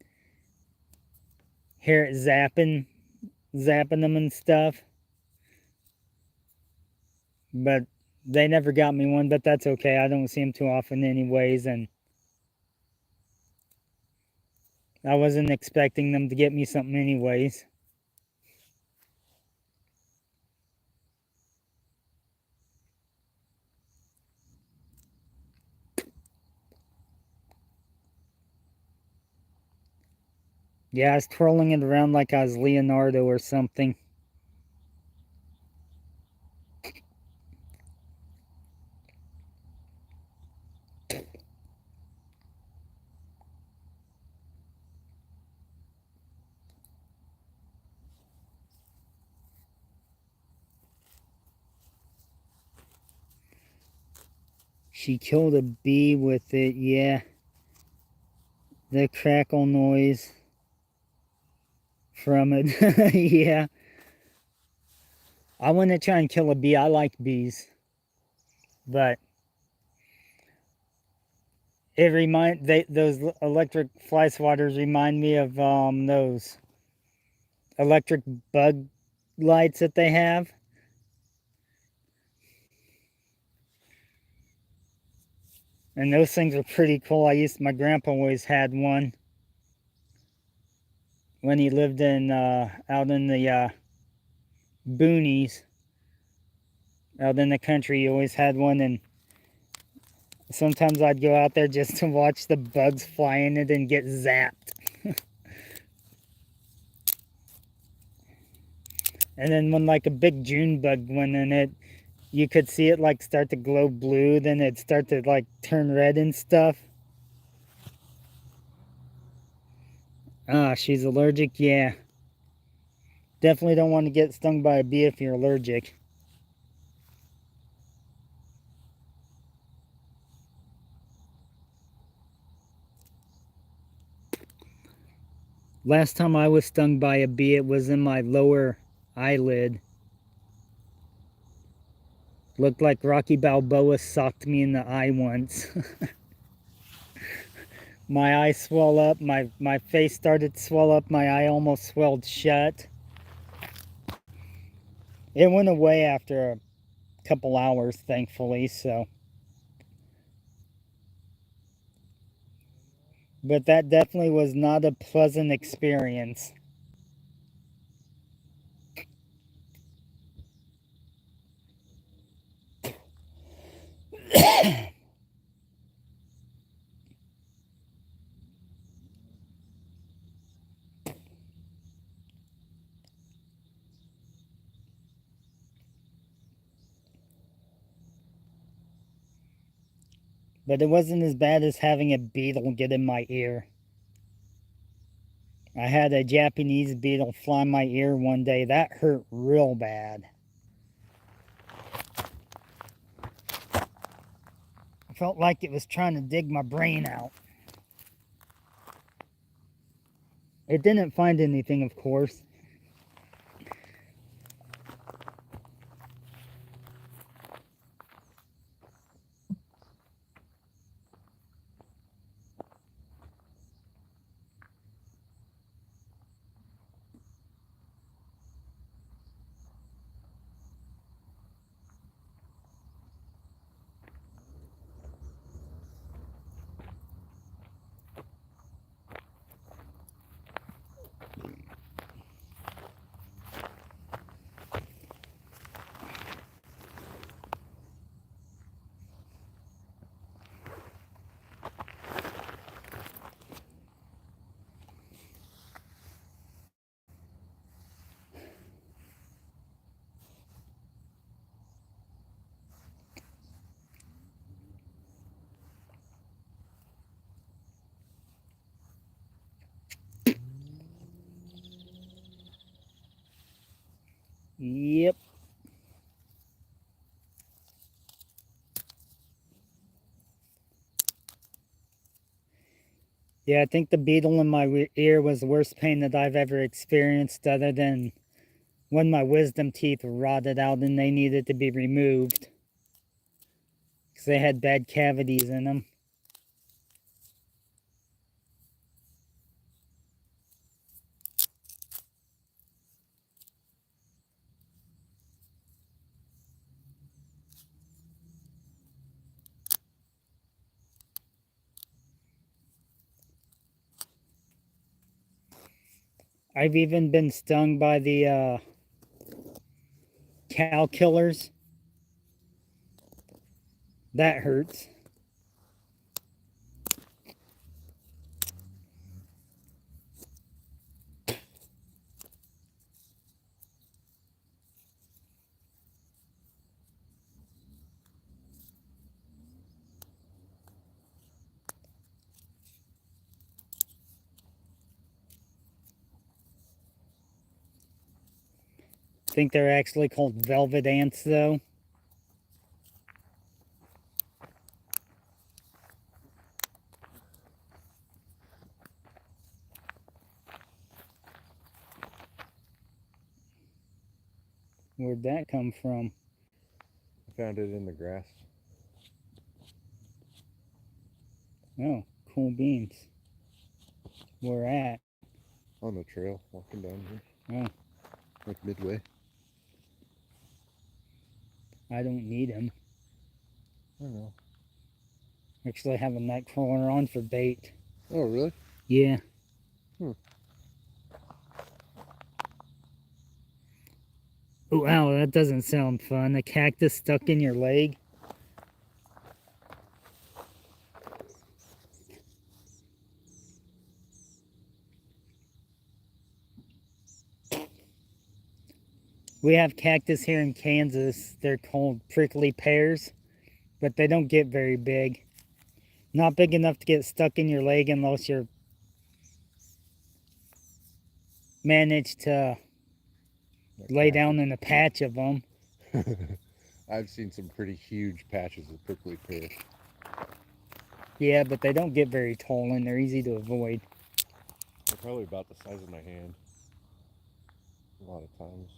Speaker 1: hear it zapping them and stuff. But they never got me one, but that's okay. I don't see them too often anyways, and I wasn't expecting them to get me something anyways. Yeah, I was twirling it around like I was Leonardo or something. She killed a bee with it, yeah. The crackle noise from it. Yeah. I want to try and kill a bee. I like bees. But those electric fly swatters remind me of those electric bug lights that they have. And those things are pretty cool. My grandpa always had one when he lived in out in the boonies, out in the country. He always had one, and sometimes I'd go out there just to watch the bugs fly in it and get zapped. And then when like a big June bug went in it, you could see it like start to glow blue, then it'd start to like turn red and stuff. Ah, she's allergic? Yeah. Definitely don't want to get stung by a bee if you're allergic. Last time I was stung by a bee, it was in my lower eyelid. Looked like Rocky Balboa socked me in the eye once. My eye swelled up, my face started to swell up, my eye almost swelled shut. It went away after a couple hours, thankfully, so. But that definitely was not a pleasant experience. But it wasn't as bad as having a beetle get in my ear. I had a Japanese beetle fly in my ear one day. That hurt real bad. I felt like it was trying to dig my brain out. It didn't find anything, of course. Yep. Yeah, I think the beetle in my ear was the worst pain that I've ever experienced, other than when my wisdom teeth rotted out and they needed to be removed because they had bad cavities in them. I've even been stung by the cow killers. That hurts. I think they're actually called velvet ants, though. Where'd that come from?
Speaker 3: I found it in the grass.
Speaker 1: Oh, cool beans. Where at?
Speaker 3: On the trail, walking down here.
Speaker 1: Oh,
Speaker 3: Like midway.
Speaker 1: I don't need them.
Speaker 3: I don't know.
Speaker 1: Actually, I have a night crawler on for bait.
Speaker 3: Oh, really?
Speaker 1: Yeah. Oh, wow, that doesn't sound fun. A cactus stuck in your leg. We have cactus here in Kansas. They're called prickly pears, but they don't get very big. Not big enough to get stuck in your leg unless you're managed to lay down in a patch of them.
Speaker 3: I've seen some pretty huge patches of prickly pear.
Speaker 1: Yeah, but they don't get very tall and they're easy to avoid.
Speaker 3: They're probably about the size of my hand. A lot of times.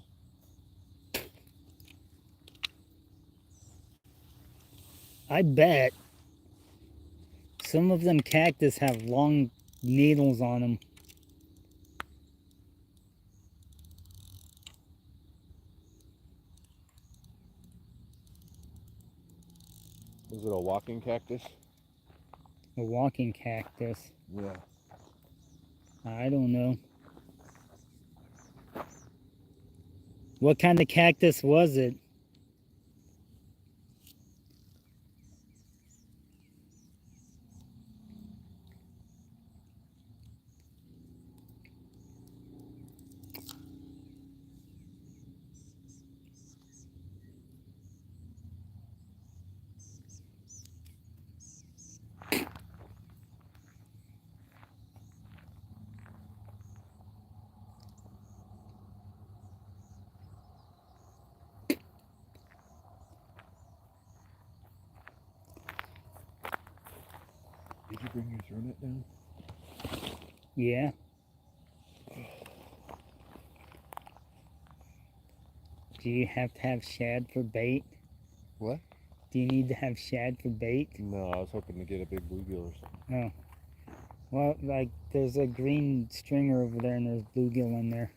Speaker 1: I bet some of them cactus have long needles on them.
Speaker 3: Is it a walking cactus?
Speaker 1: A walking cactus.
Speaker 3: Yeah.
Speaker 1: I don't know. What kind of cactus was it?
Speaker 3: Did you bring your throw net down?
Speaker 1: Yeah. Do you have to have shad for bait?
Speaker 3: What?
Speaker 1: Do you need to have shad for bait?
Speaker 3: No, I was hoping to get a big bluegill or something.
Speaker 1: Oh. Well, like, there's a green stringer over there and there's bluegill in there.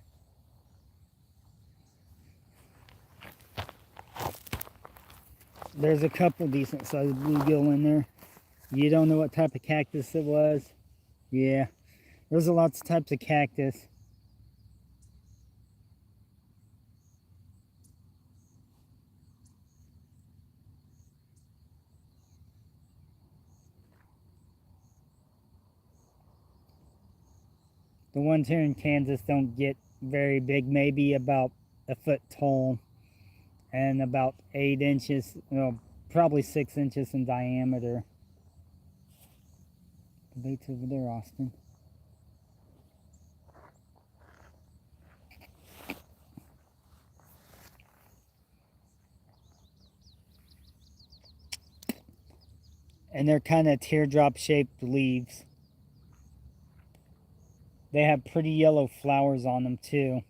Speaker 1: There's a couple decent sized bluegill in there. You don't know what type of cactus it was? Yeah. There's lots of types of cactus. The ones here in Kansas don't get very big, maybe about a foot tall and about 8 inches, well, probably 6 inches in diameter. The bait's over there, Austin. And they're kind of teardrop shaped leaves. They have pretty yellow flowers on them too.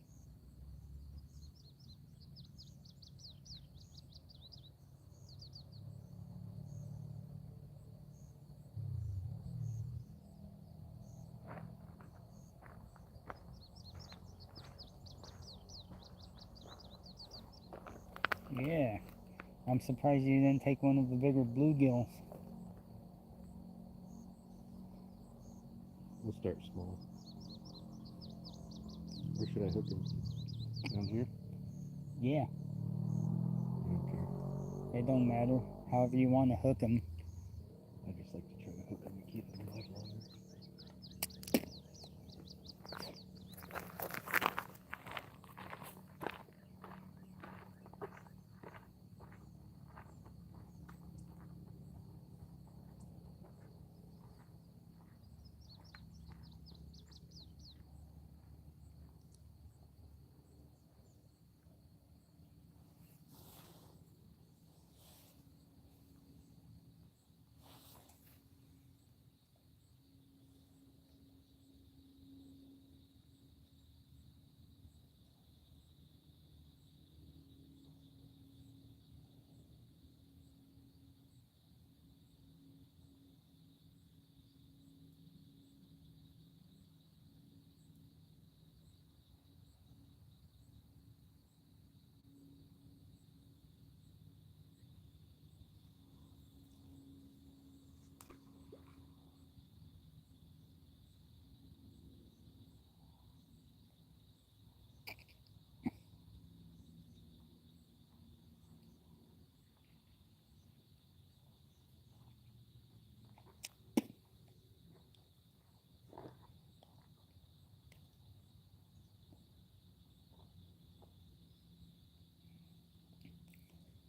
Speaker 1: Yeah, I'm surprised you didn't take one of the bigger bluegills.
Speaker 3: We'll start small. Where should I hook him? Down here?
Speaker 1: Yeah,
Speaker 3: Okay.
Speaker 1: it don't matter. However you want to hook them.
Speaker 3: I just like to try to hook him and keep him alive longer.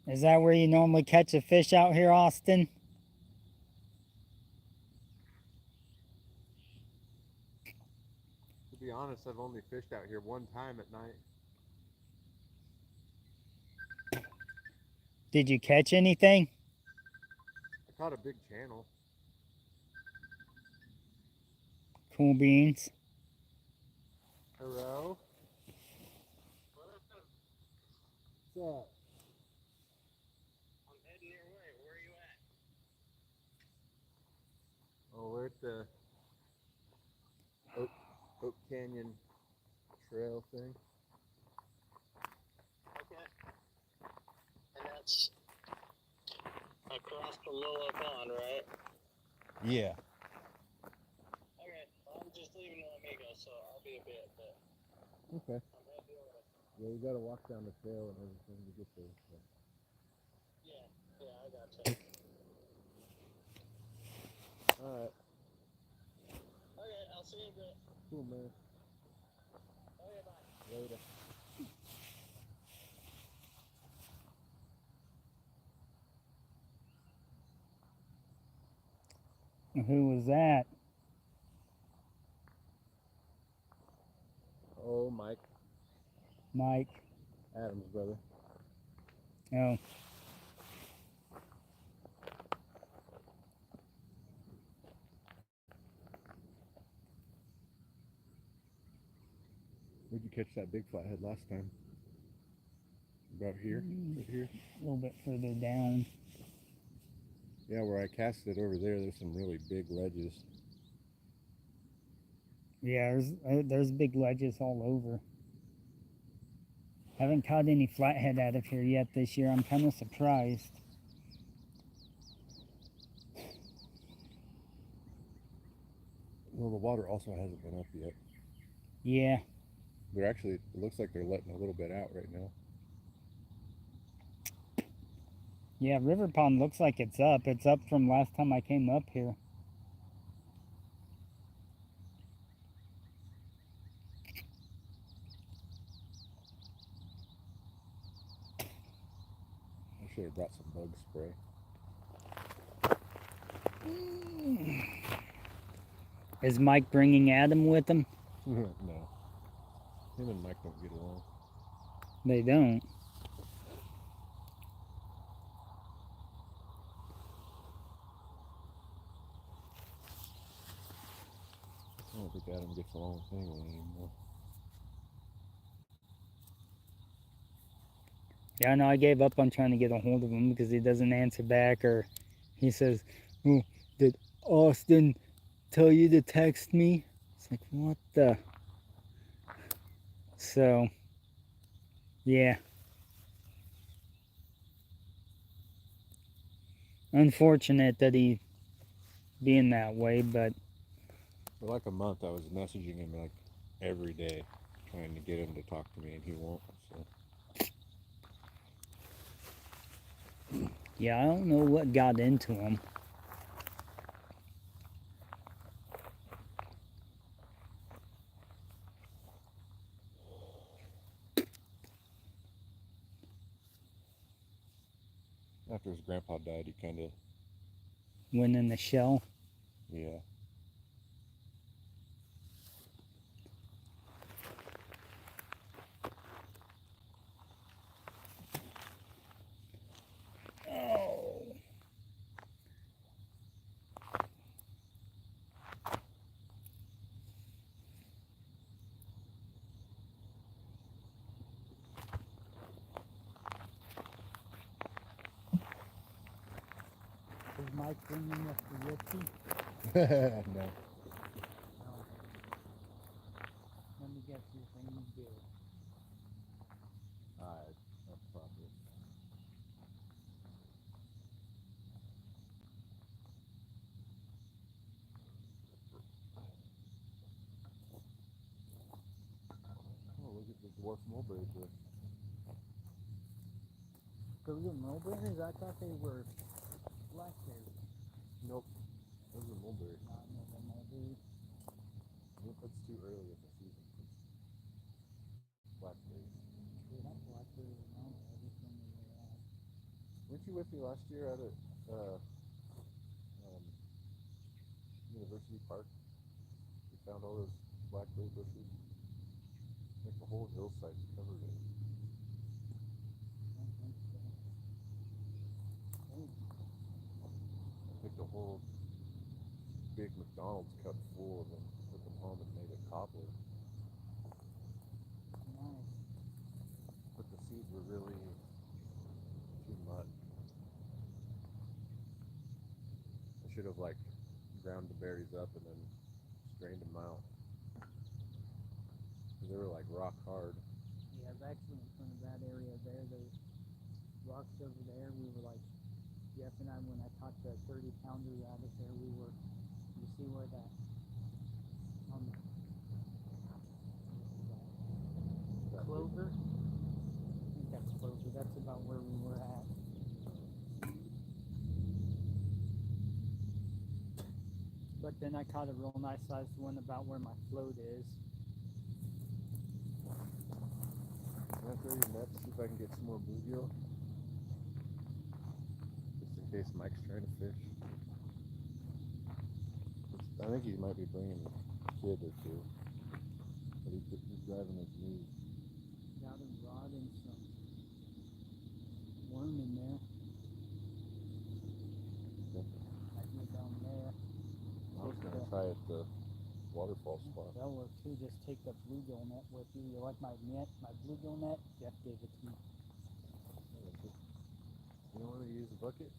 Speaker 1: Is that where you normally catch a fish out here, Austin?
Speaker 3: To be honest, I've only fished out here one time at night.
Speaker 1: Did you catch anything?
Speaker 3: I caught a big channel.
Speaker 1: Cool beans.
Speaker 3: Hello? What's up?
Speaker 2: I'm heading your way. Where are you at?
Speaker 3: Oh, we're at the Oak Canyon Trail thing.
Speaker 2: Okay. And that's across the Lola Pond, right?
Speaker 3: Yeah.
Speaker 2: Okay. I'm just leaving Lamigo, so I'll be a bit, but
Speaker 3: Okay.
Speaker 2: I'm heading your way.
Speaker 3: Yeah, you gotta walk down the trail and everything to get there. So.
Speaker 2: Yeah, I gotcha.
Speaker 3: Alright.
Speaker 2: Okay, I'll see you in a bit.
Speaker 3: Cool, man.
Speaker 2: Okay, bye.
Speaker 3: Later.
Speaker 1: Who was that?
Speaker 3: Oh, Mike.
Speaker 1: Mike.
Speaker 3: Adam's brother.
Speaker 1: Oh.
Speaker 3: Where'd you catch that big flathead last time? About here? Right here?
Speaker 1: A little bit further down.
Speaker 3: Yeah, where I cast it over there's some really big ledges.
Speaker 1: Yeah, there's big ledges all over. Haven't caught any flathead out of here yet this year. I'm kind of surprised.
Speaker 3: Well, the water also hasn't been up yet.
Speaker 1: Yeah.
Speaker 3: They're actually, it looks like they're letting a little bit out right now.
Speaker 1: Yeah, River Pond looks like it's up. It's up from last time I came up here.
Speaker 3: I should have brought some bug spray.
Speaker 1: Is Mike bringing Adam with him?
Speaker 3: No. Him and Mike don't get along.
Speaker 1: They don't.
Speaker 3: I don't think Adam gets along with anyone anymore.
Speaker 1: Yeah, I know. I gave up on trying to get a hold of him because he doesn't answer back, or he says, "Oh, did Austin tell you to text me?" It's like, what the? So, yeah. Unfortunate that he being that way, but
Speaker 3: For like a month, I was messaging him like every day, trying to get him to talk to me, and he won't. So.
Speaker 1: yeah, I don't know what got into him.
Speaker 3: After his grandpa died, he kind of,
Speaker 1: Went in the shell.
Speaker 3: yeah.
Speaker 1: Oh. Is Mike bringing us the whiskey?
Speaker 3: No.
Speaker 1: No. Let me guess you're saying you do.
Speaker 3: Alright, that's probably. Oh, look at the dwarf mulberry bush.
Speaker 1: Those are mulberries? I thought they were blackberries.
Speaker 3: Nope, those are mulberry.
Speaker 1: Not mulberries.
Speaker 3: Nope, that's too early in the season for blackberries.
Speaker 1: They have blackberries around everything they have.
Speaker 3: you with me last year at University Park? We found all those blackberry bushes. Like the whole hillside's covered in. I picked a whole big McDonald's cup full and then took them home and made a cobbler.
Speaker 1: Nice.
Speaker 3: But the seeds were really too much. I should have like ground the berries up and then strained them out. They were like rock hard.
Speaker 1: Yeah, actually in front of that area there, those rocks over there, we were like, Jeff and I, when I caught the 30-pounder rabbit there, you see where that, clover? I think that's clover, that's about where we were at. But then I caught a real nice sized one about where my float is.
Speaker 3: Can I throw your net to see if I can get some more bluegill? Just in case Mike's trying to fish. I think he might be bringing a kid or two. But he's driving his knee.
Speaker 1: Got a rod and some worm in there. I go down there.
Speaker 3: I was going to try at the waterfall spot.
Speaker 1: That works too. Just take the bluegill net with you. You like my net, my bluegill net? Jeff gave it to me.
Speaker 3: You don't want to use a bucket?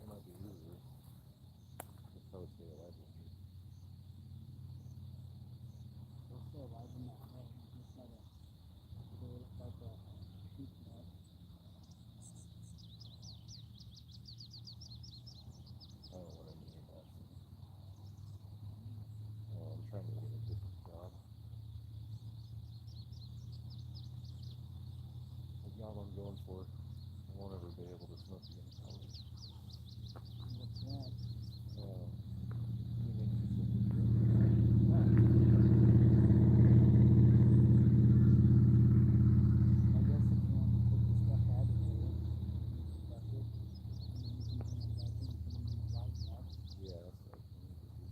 Speaker 3: It might be easier. That's how it's stay alive.
Speaker 1: They'll stay alive in that net. It's not a, they look like a sheep net.
Speaker 3: I don't want any of that. I'm trying to get a different job. The job I'm going for, I won't ever be able to smoke again.
Speaker 1: What's that? I guess if you want to take the stuff out of there, use the bucket, and then you can bring it back in and put them in the live net.
Speaker 3: Yeah, that's what I need to do.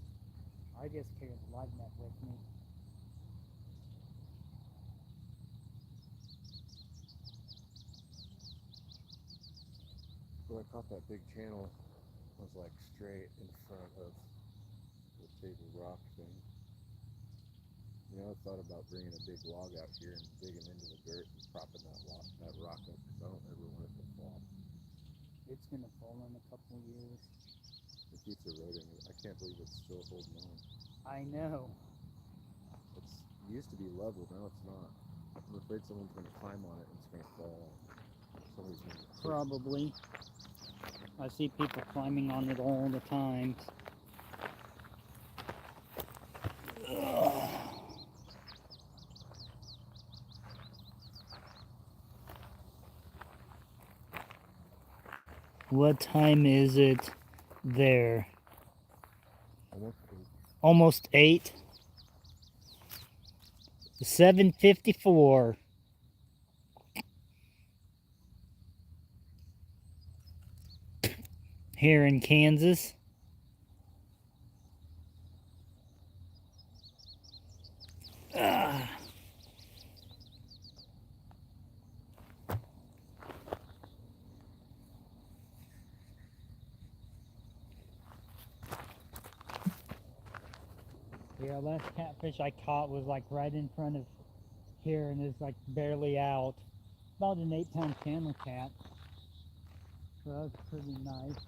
Speaker 1: I just carry the live net with me.
Speaker 3: So I caught that big channel was like straight in front of the table rock thing. You know, I thought about bringing a big log out here and digging into the dirt and propping that rock up because I don't ever want it to fall.
Speaker 1: It's gonna fall in a couple of years.
Speaker 3: It keeps eroding. I can't believe it's still holding on.
Speaker 1: I know.
Speaker 3: It used to be level, now it's not. I'm afraid someone's going to climb on it and it's going to fall. Somebody's going to.
Speaker 1: Probably. I see people climbing on it all the time. What time is it there? Almost 8. 7:54. Here in Kansas. Yeah, last catfish I caught was like right in front of here and is like barely out. About an 8-pound channel cat. So that was pretty nice.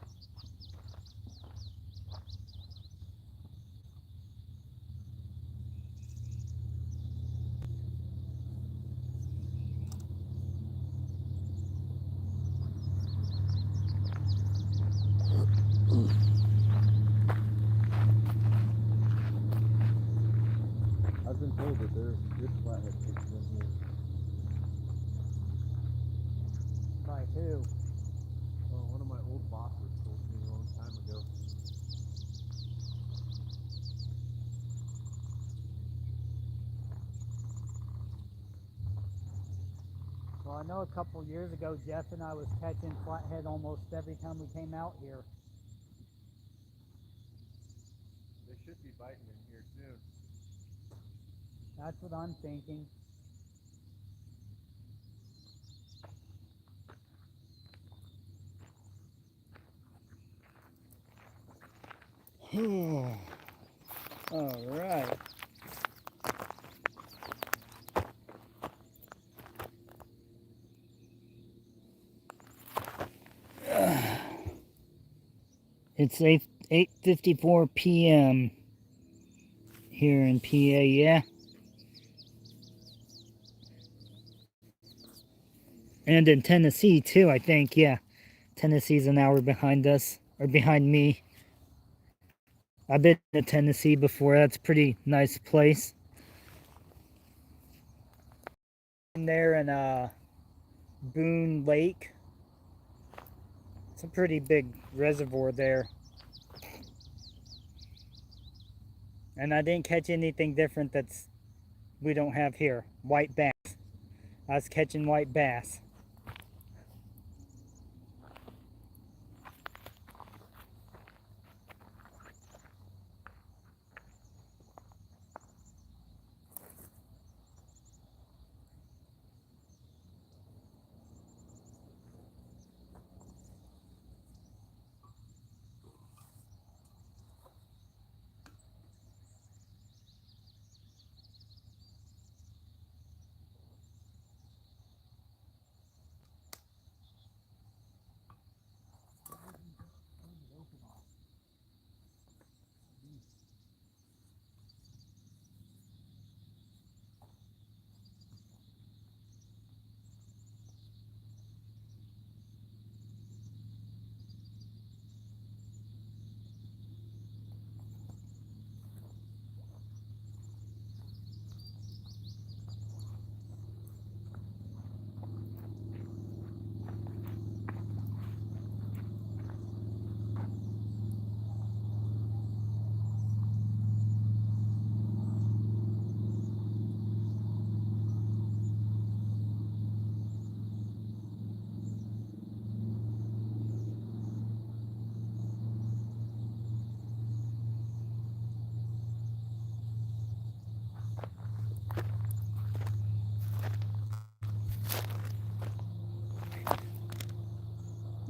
Speaker 3: I've been told that there's good flathead fishing in here.
Speaker 1: By who?
Speaker 3: Oh, one of my old bosses told me a long time ago.
Speaker 1: Well, I know a couple years ago, Jeff and I was catching flathead almost every time we came out here.
Speaker 3: They should be biting in here soon.
Speaker 1: That's what I'm thinking. All right. It's 8:54 p.m. here in PA, yeah. And in Tennessee too, I think, yeah. Tennessee's an hour behind us, or behind me. I've been to Tennessee before. That's a pretty nice place. In there in Boone Lake. It's a pretty big reservoir there. And I didn't catch anything different that's we don't have here. White bass. I was catching white bass.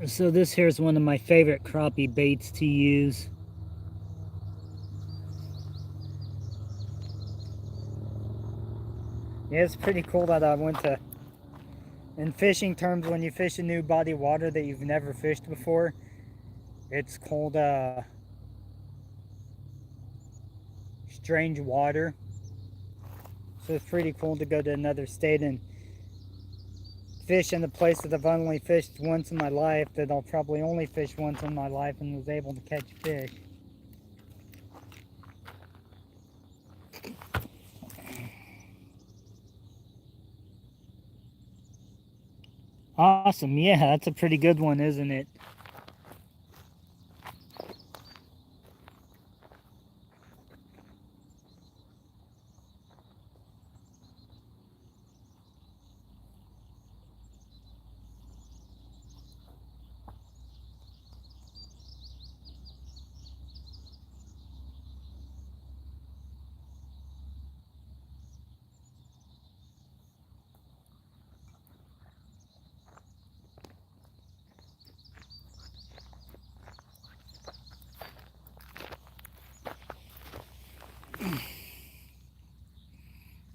Speaker 1: So this here is one of my favorite crappie baits to use. Yeah, it's pretty cool that I went to, in fishing terms, when you fish a new body of water that you've never fished before, it's called strange water. So it's pretty cool to go to another state and fish in a place that I've only fished once in my life, that I'll probably only fish once in my life, and was able to catch fish. Awesome, yeah, that's a pretty good one, isn't it?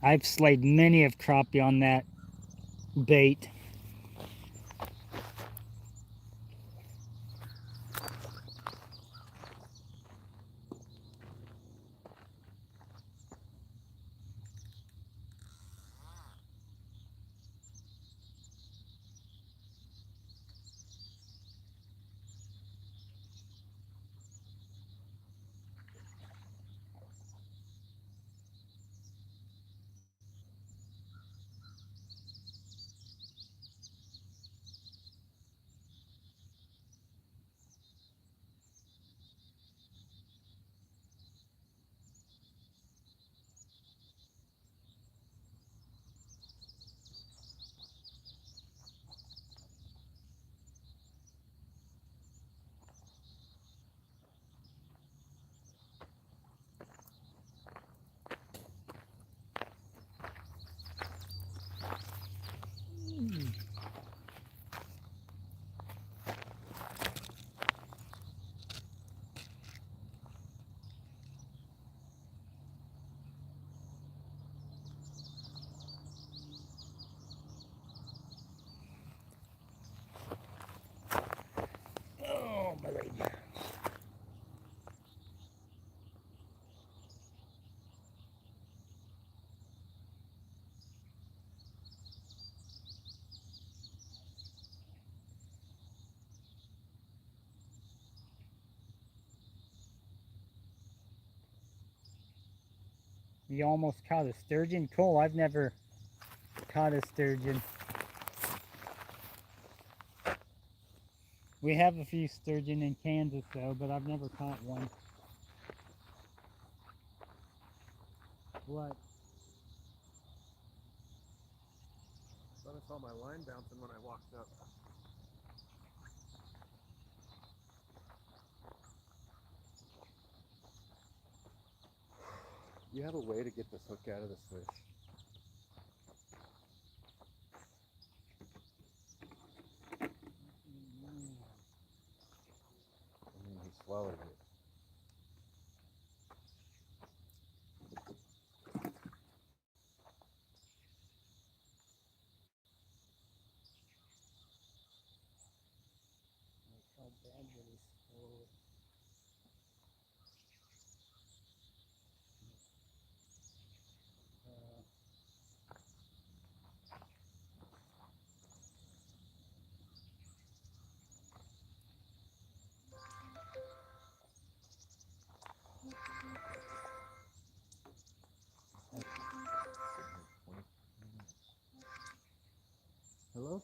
Speaker 1: I've slayed many of crappie on that bait. You almost caught a sturgeon? Cool, I've never caught a sturgeon. We have a few sturgeon in Kansas though, but I've never caught one. What?
Speaker 3: Thought I saw my line bouncing when I walked up. You have a way to get this hook out of this fish? I mean, he swallowed it.
Speaker 1: How bad did he swallow it?
Speaker 3: Hello?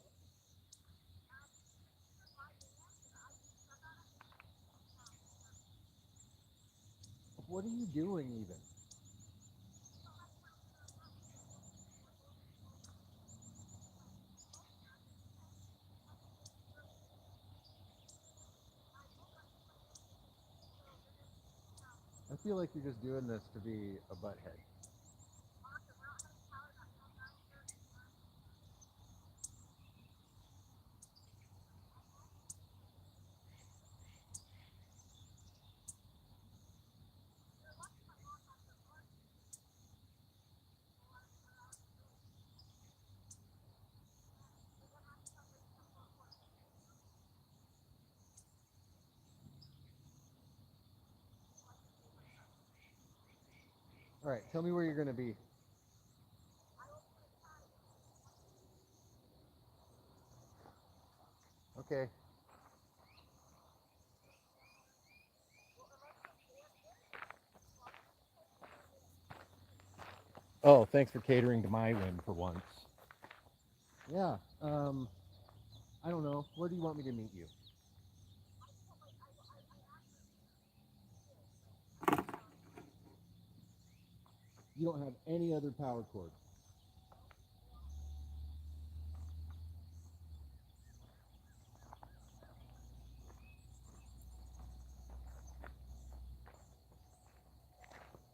Speaker 3: What are you doing even? I feel like you're just doing this to be a butthead. All right, tell me where you're going to be. Okay. Oh, thanks for catering to my whim for once. Yeah, I don't know. Where do you want me to meet you? You don't have any other power cord.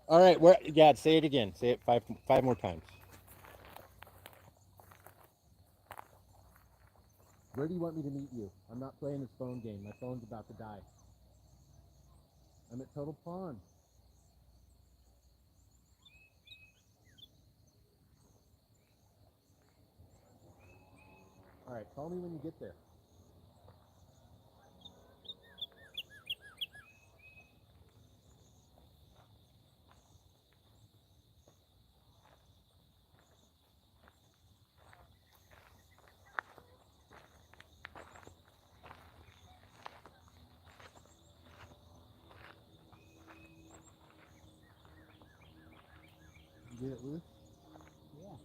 Speaker 3: All right, where? Yeah, say it again. Say it five more times. Where do you want me to meet you? I'm not playing this phone game. My phone's about to die. I'm at Total Pond. All right, call me when you get there. You get it loose?
Speaker 1: Yeah.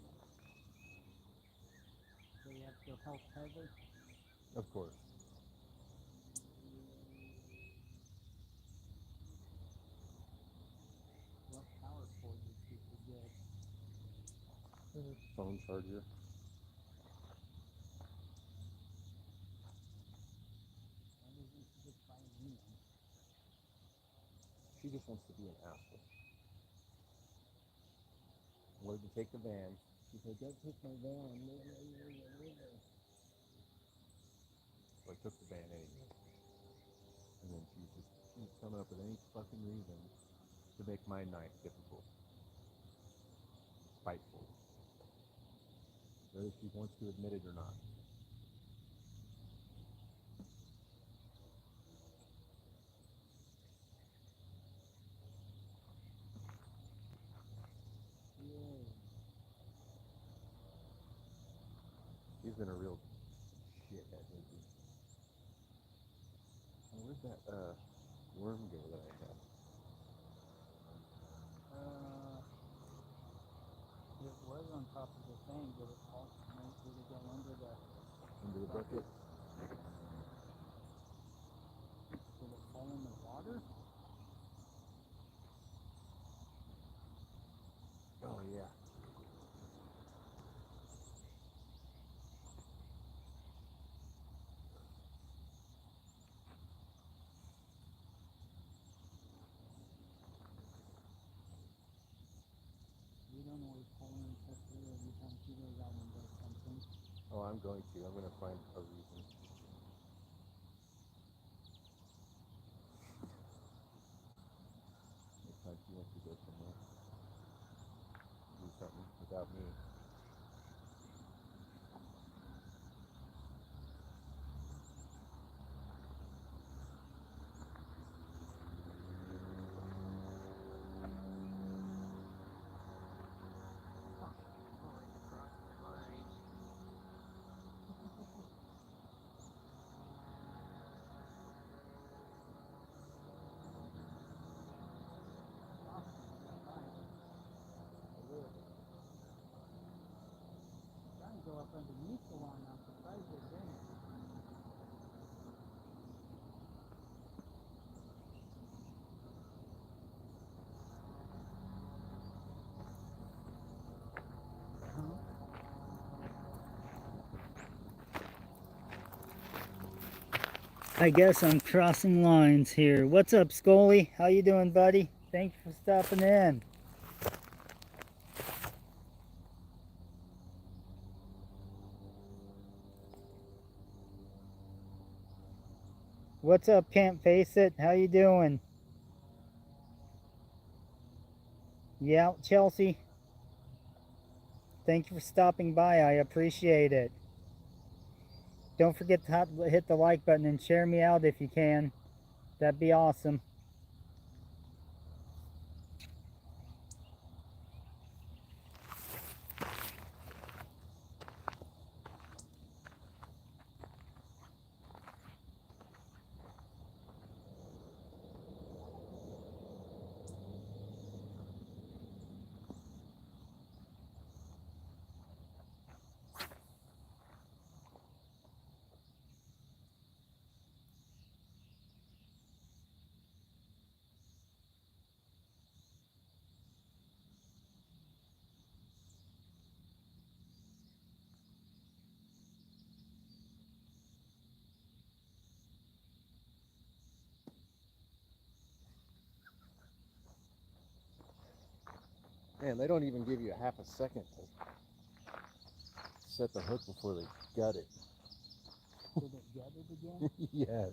Speaker 1: So you have to help Heather?
Speaker 3: Of course.
Speaker 1: What power cord did she forget?
Speaker 3: Phone charger.
Speaker 1: Why doesn't she just buy a new one?
Speaker 3: She just wants to be an asshole. I wanted to take the van. She said, "Don't take my van." So I took the van anyway. And then she just keeps coming up with any fucking reason to make my night difficult. Spiteful. Whether she wants to admit it or not. She's been a real shithead lately. Oh, where'd that worm go that I had?
Speaker 1: top of the thing, did it fall? Did it go under the
Speaker 3: bucket.
Speaker 1: Did it fall in the water?
Speaker 3: Oh yeah.
Speaker 1: We don't always fall in touch with it every time she goes out and does something.
Speaker 3: Oh, I'm going to. I'm going to find a reason. Next time she wants to go somewhere, do something without me.
Speaker 1: Trying to go up underneath the line. I'm surprised it didn't. I guess I'm crossing lines here. What's up, Scully? How you doing, buddy? Thanks for stopping in. What's up, Can't Face It? How you doing? Yeah, Chelsea. Thank you for stopping by. I appreciate it. Don't forget to hit the like button and share me out if you can. That'd be awesome.
Speaker 3: Man, they don't even give you a half a second to set the hook before they gut it.
Speaker 1: Did it get it again?
Speaker 3: Yes.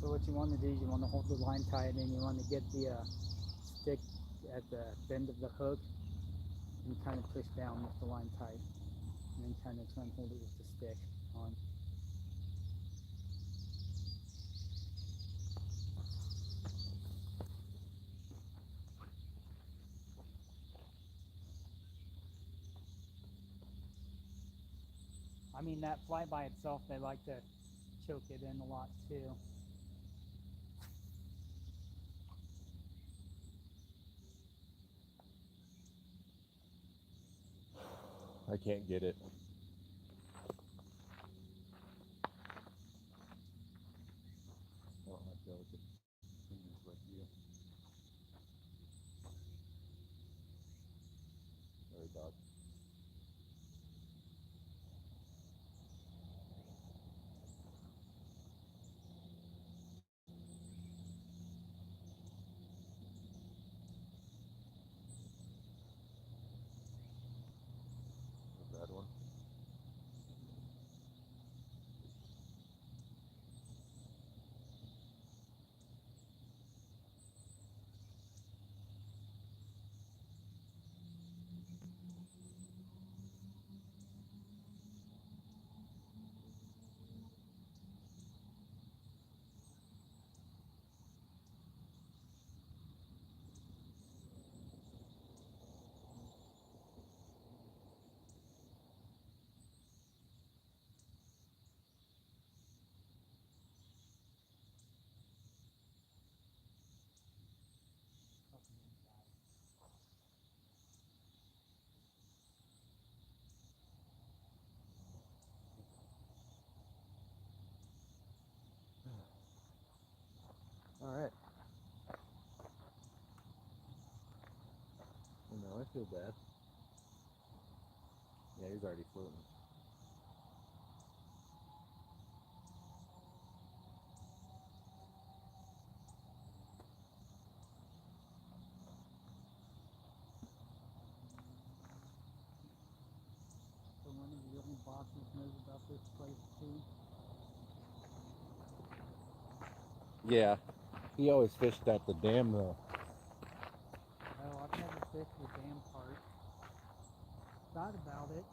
Speaker 1: So what you want to do is you want to hold the line tight and you want to get the stick at the bend of the hook and kind of push down with the line tight and then kind of try and hold it with the stick on. I mean, that fly by itself, they like to choke it in a lot too.
Speaker 3: I can't get it. I don't have delicate fingers like you. Sorry, dog. A bad one. No, I feel bad. Yeah, he's already floating.
Speaker 1: So one of the old bosses knows about this place too.
Speaker 3: Yeah, he always fished at the dam though.
Speaker 1: Oh, I've never fished the dam part. Thought about it.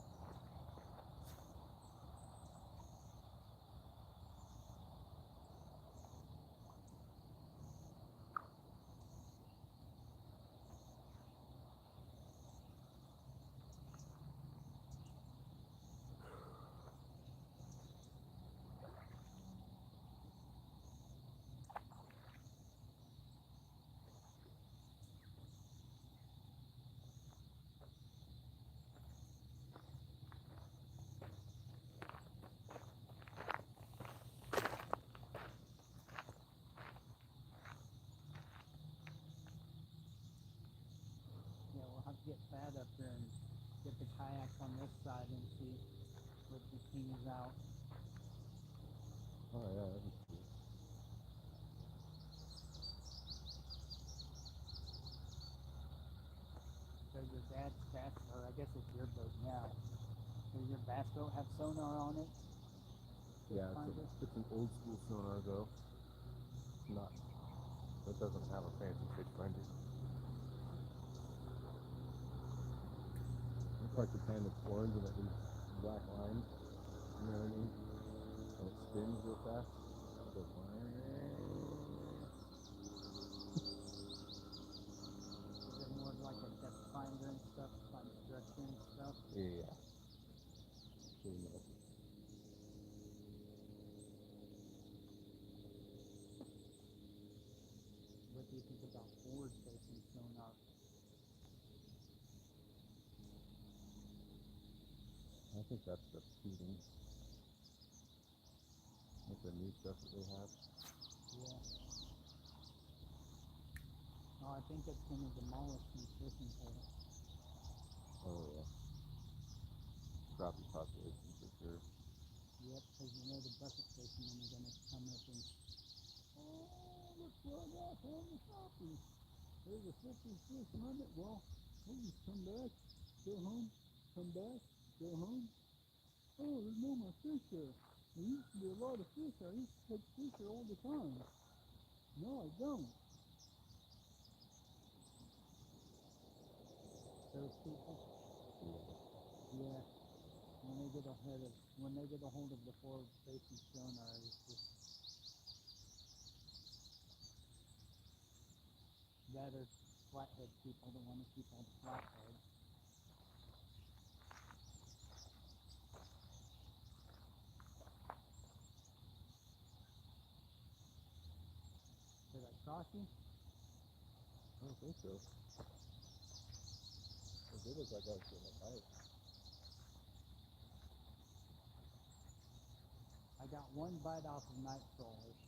Speaker 1: Yeah, we'll have to get Thad up there and get the kayaks on this side and see what he pings out.
Speaker 3: Oh yeah, that'd be cool.
Speaker 1: So your dad's bass, or I guess it's your boat now. Does your bass boat have sonar on it?
Speaker 3: Yeah,
Speaker 1: Finder?
Speaker 3: it's an old school sonar though. It's not. It doesn't have a fancy fish finder. It's like the kind that's orange and it leaves black lines. You know what I mean? And it spins real fast. It goes,
Speaker 1: Is it more like a depth finder and stuff, find structure and stuff?
Speaker 3: yeah. Pretty much.
Speaker 1: What do you think about forward facing sonar?
Speaker 3: I think that's the feeding. With the new stuff that they have.
Speaker 1: Yeah. No, I think it's going to demolish these fishing poles.
Speaker 3: Oh yeah. Crappie population for sure.
Speaker 1: Yep, because you know the bucket fishermen are going to come up and, oh, look what I got on the crappie. There's a 50 fish on it. Well, we'll just come back, go home, come back, go home. Oh, there's no more fish there. There used to be a lot of fish. I used to catch fish there all the time. No, I don't. Those people? Yeah. When they get a hold of the forward facing sonar, it's just that or flathead people that want to keep on flathead. Did I cross you?
Speaker 3: I don't think so. It did look like I was getting a bite.
Speaker 1: I got one bite off of night crawlers.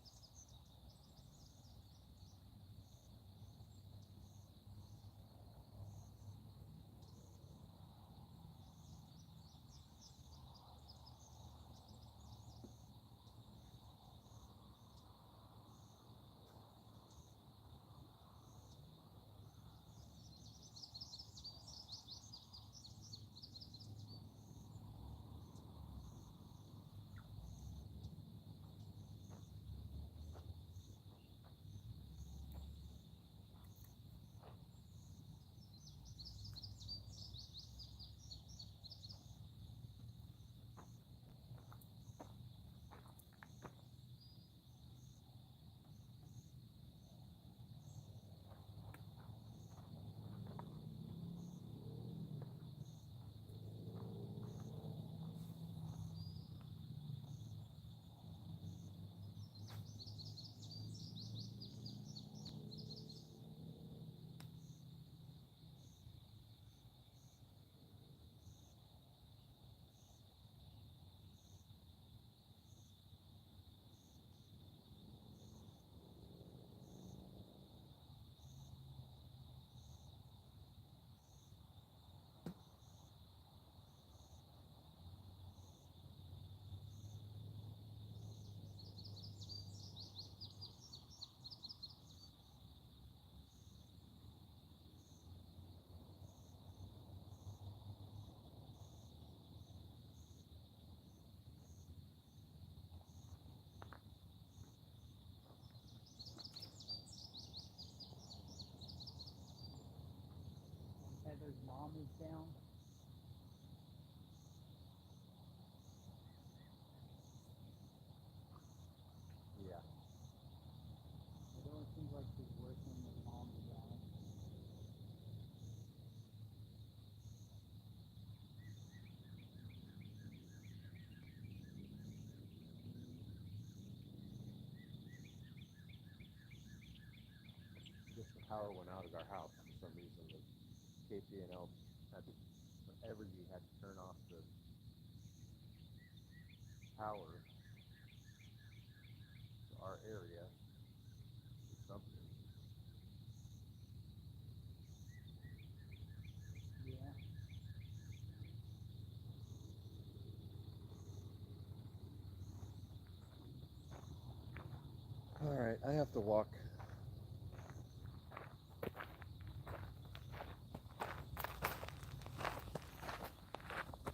Speaker 1: Heather's mom is down.
Speaker 3: Yeah.
Speaker 1: It always seems like she's worse when his mom is out.
Speaker 3: Just the power went out at our house for some reason. The KPNL had to, Evergy had to turn off the power to our area or something.
Speaker 1: Yeah.
Speaker 3: All right, I have to walk.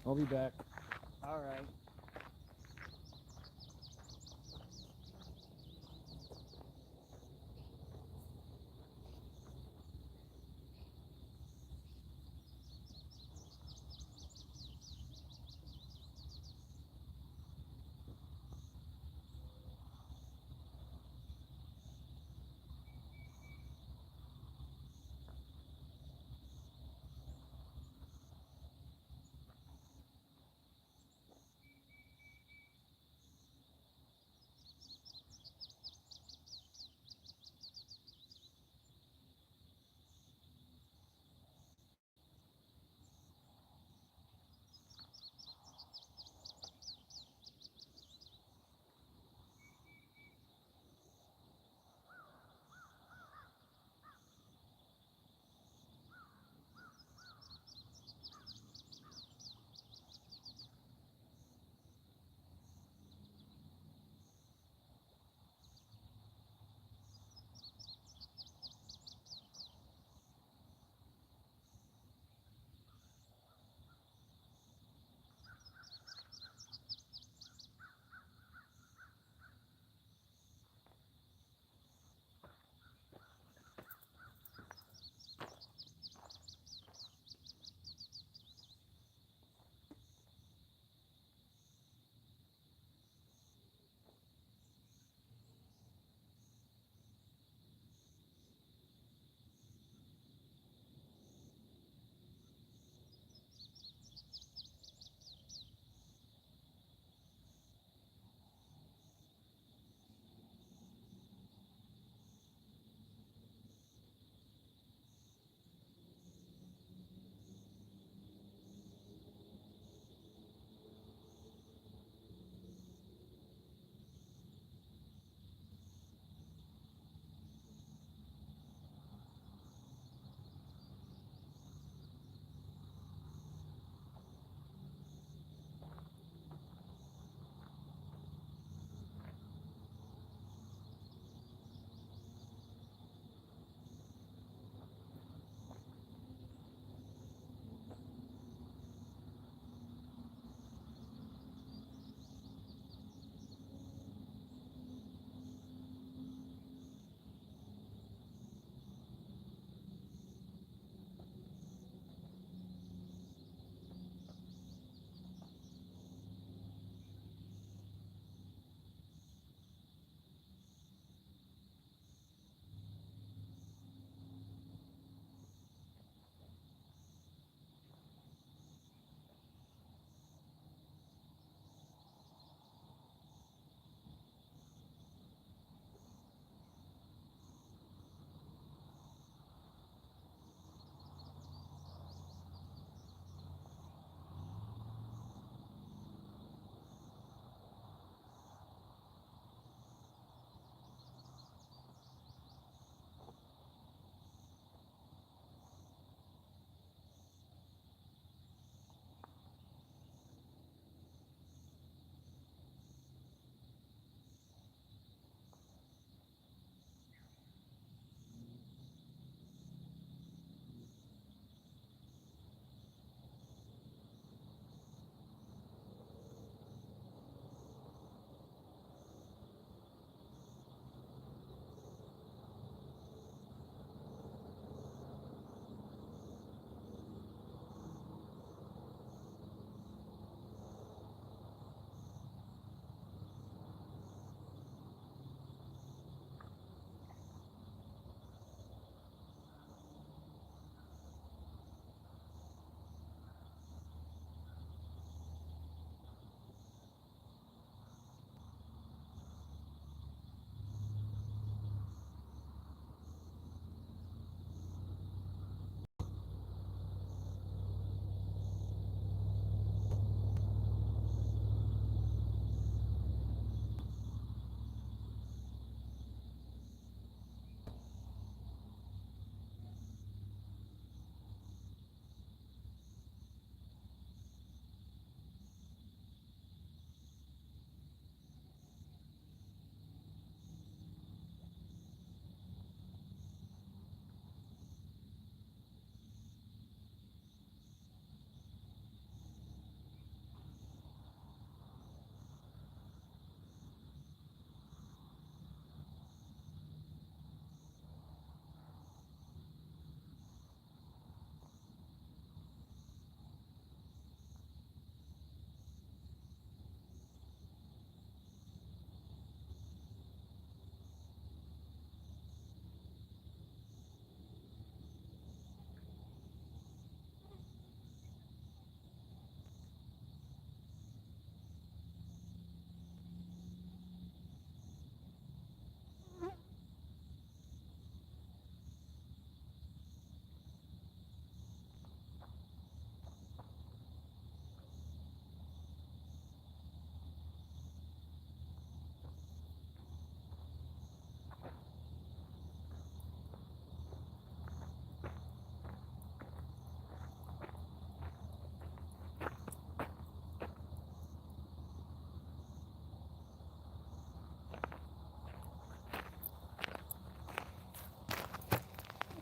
Speaker 3: I'll be back.
Speaker 1: All right.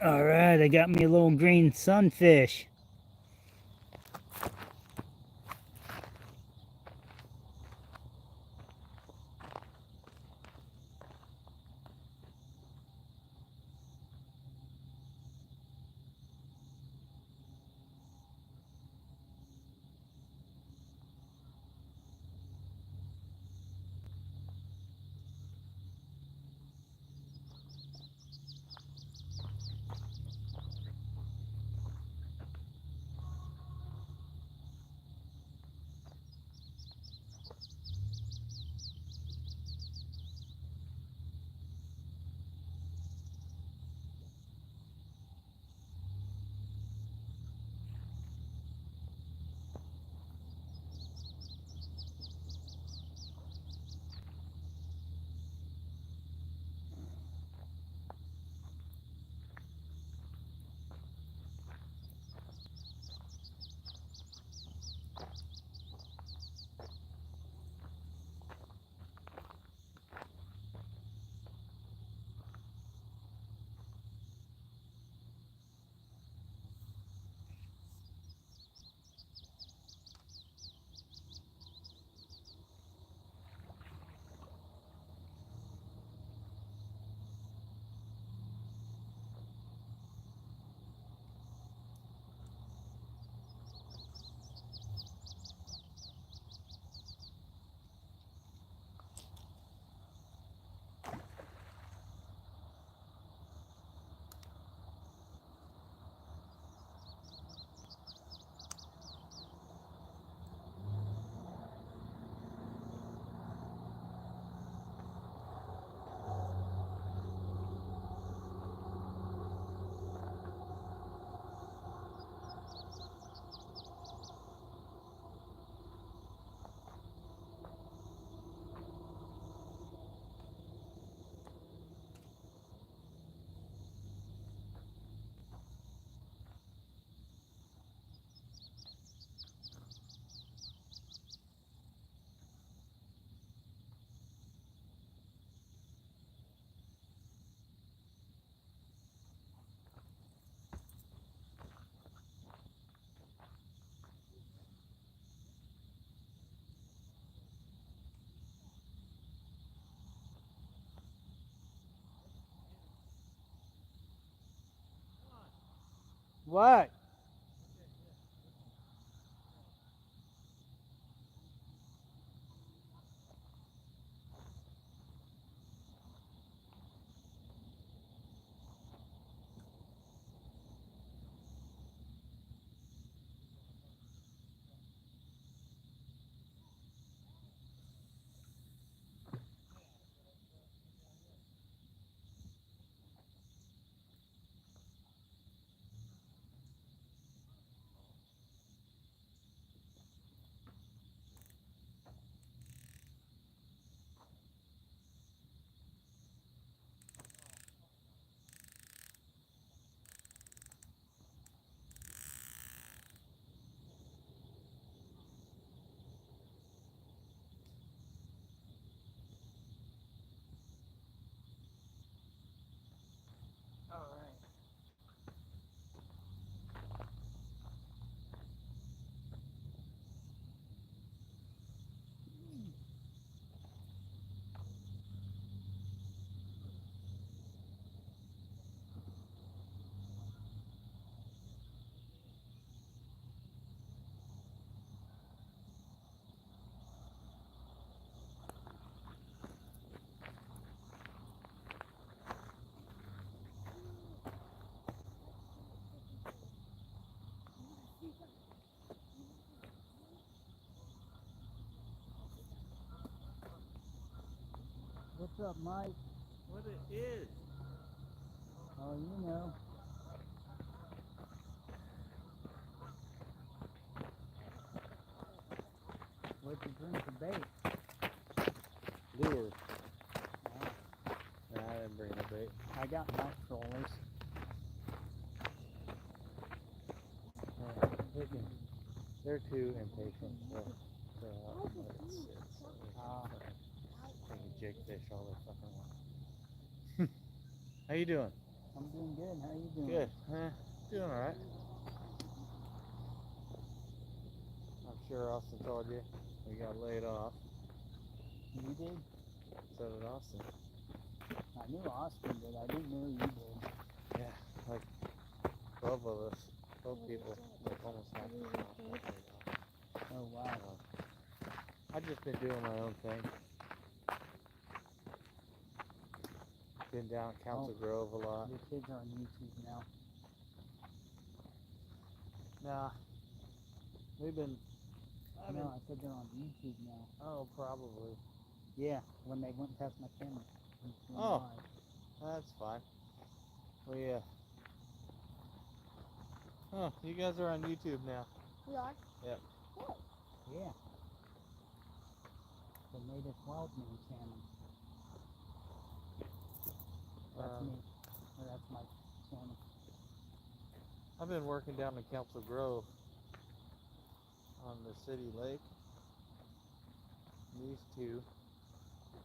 Speaker 1: All right, I got me a little green sunfish. What? All right. What's up, Mike?
Speaker 4: What it is?
Speaker 1: Oh, you know. What'd you bring for bait?
Speaker 4: Lure.
Speaker 1: Oh,
Speaker 4: Nah, I didn't bring no bait.
Speaker 1: I got mouth trollers.
Speaker 4: They're too impatient to let it sit. So they can jig fish all they fucking want. How you doing?
Speaker 1: I'm doing good. How you doing?
Speaker 4: Good. Doing alright. I'm sure Austin told you we got laid off.
Speaker 1: You did?
Speaker 4: So did Austin.
Speaker 1: I knew Austin did. I didn't know you did.
Speaker 4: Yeah, like 12 of us, 12 people, like almost half the staff got laid off.
Speaker 1: Oh, wow.
Speaker 4: I've just been doing my own thing. Been down at Council Grove a lot.
Speaker 1: Your kids are on YouTube now.
Speaker 4: Nah, we've been.
Speaker 1: No, I said they're on YouTube now.
Speaker 4: Oh, probably.
Speaker 1: Yeah, when they went past my camera. It's going
Speaker 4: Oh.
Speaker 1: live.
Speaker 4: That's fine. Well, yeah. Oh, you guys are on YouTube now.
Speaker 5: We are?
Speaker 4: Yep.
Speaker 5: Cool.
Speaker 1: Yeah. The Native Wildman channel. That's me. Or that's my channel.
Speaker 4: I've been working down in Council Grove on the city lake. These two,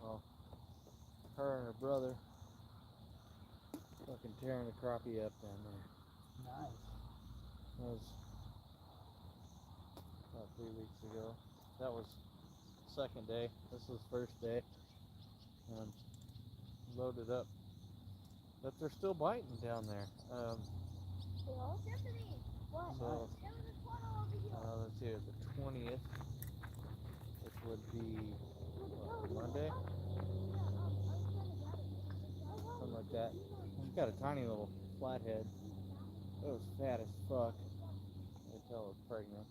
Speaker 4: well, her and her brother, fucking tearing the crappie up down there.
Speaker 1: Nice.
Speaker 4: That was about 3 weeks ago. That was second day. This was first day. And loaded up. But they're still biting down there.
Speaker 5: Hello? Stephanie! What?
Speaker 4: So,
Speaker 5: There was a tunnel over here.
Speaker 4: let's see, the 20th, which would be Monday, something like that. She's got a tiny little flathead. It was fat as fuck. I could tell it was pregnant.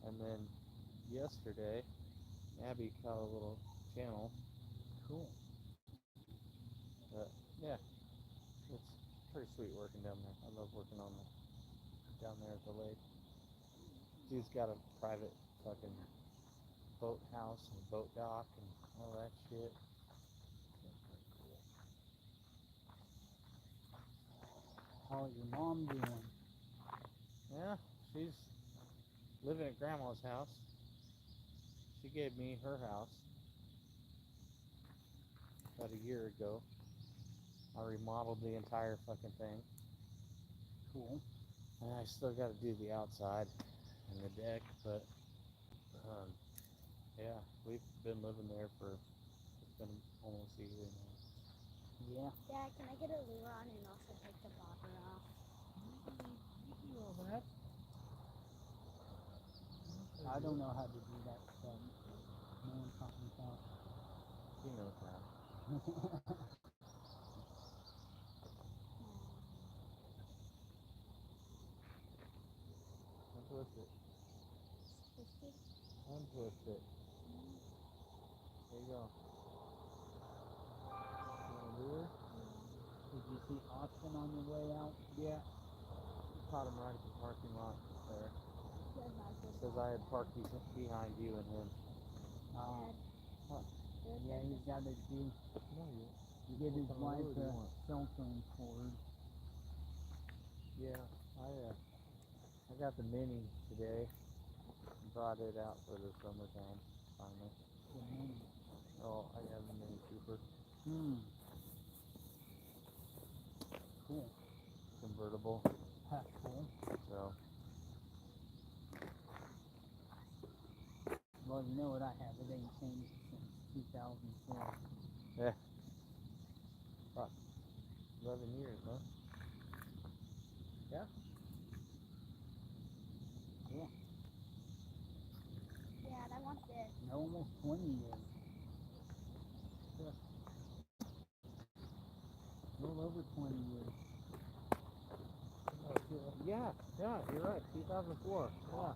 Speaker 4: And then yesterday, Abby caught a little channel.
Speaker 1: Cool.
Speaker 4: But yeah, it's pretty sweet working down there. I love working on down there at the lake. Dude's got a private fucking boat house and boat dock and all that shit.
Speaker 1: How's your mom doing?
Speaker 4: Yeah, she's living at Grandma's house. She gave me her house about a year ago. I remodeled the entire fucking thing.
Speaker 1: Cool.
Speaker 4: And I still got to do the outside and the deck, but yeah, we've been living there for, it's been almost a year now.
Speaker 1: Yeah.
Speaker 5: Dad, can I get a lure on and also take the bobber off?
Speaker 4: You do all that.
Speaker 1: I don't know how to do that stuff. No one taught me how.
Speaker 4: She knows how. Untwist it.
Speaker 5: Twisted?
Speaker 4: Untwist it. There you go. You want a lure?
Speaker 1: Did you see Austin on your way out?
Speaker 4: Yeah. Caught him right at the parking lot there. Because I had parked behind you and him.
Speaker 1: Yeah, he's got to do.
Speaker 4: No,
Speaker 1: You get his
Speaker 4: What kind of
Speaker 1: wife
Speaker 4: lure do you
Speaker 1: a
Speaker 4: want?
Speaker 1: cell phone cord.
Speaker 4: Yeah, I got the mini today. Brought it out for the summertime, finally.
Speaker 1: The mini.
Speaker 4: Oh, I have the Mini Cooper
Speaker 1: Cool.
Speaker 4: convertible,
Speaker 1: Cool.
Speaker 4: so
Speaker 1: Well, you know what I have. It ain't changed since 2004.
Speaker 4: yeah. About 11 years, huh? Yeah.
Speaker 1: Yeah.
Speaker 5: Dad, I want this.
Speaker 1: No, almost 20 years.
Speaker 4: Yeah.
Speaker 1: A little over 20 years.
Speaker 4: Yeah, you're right. 2004. Yeah.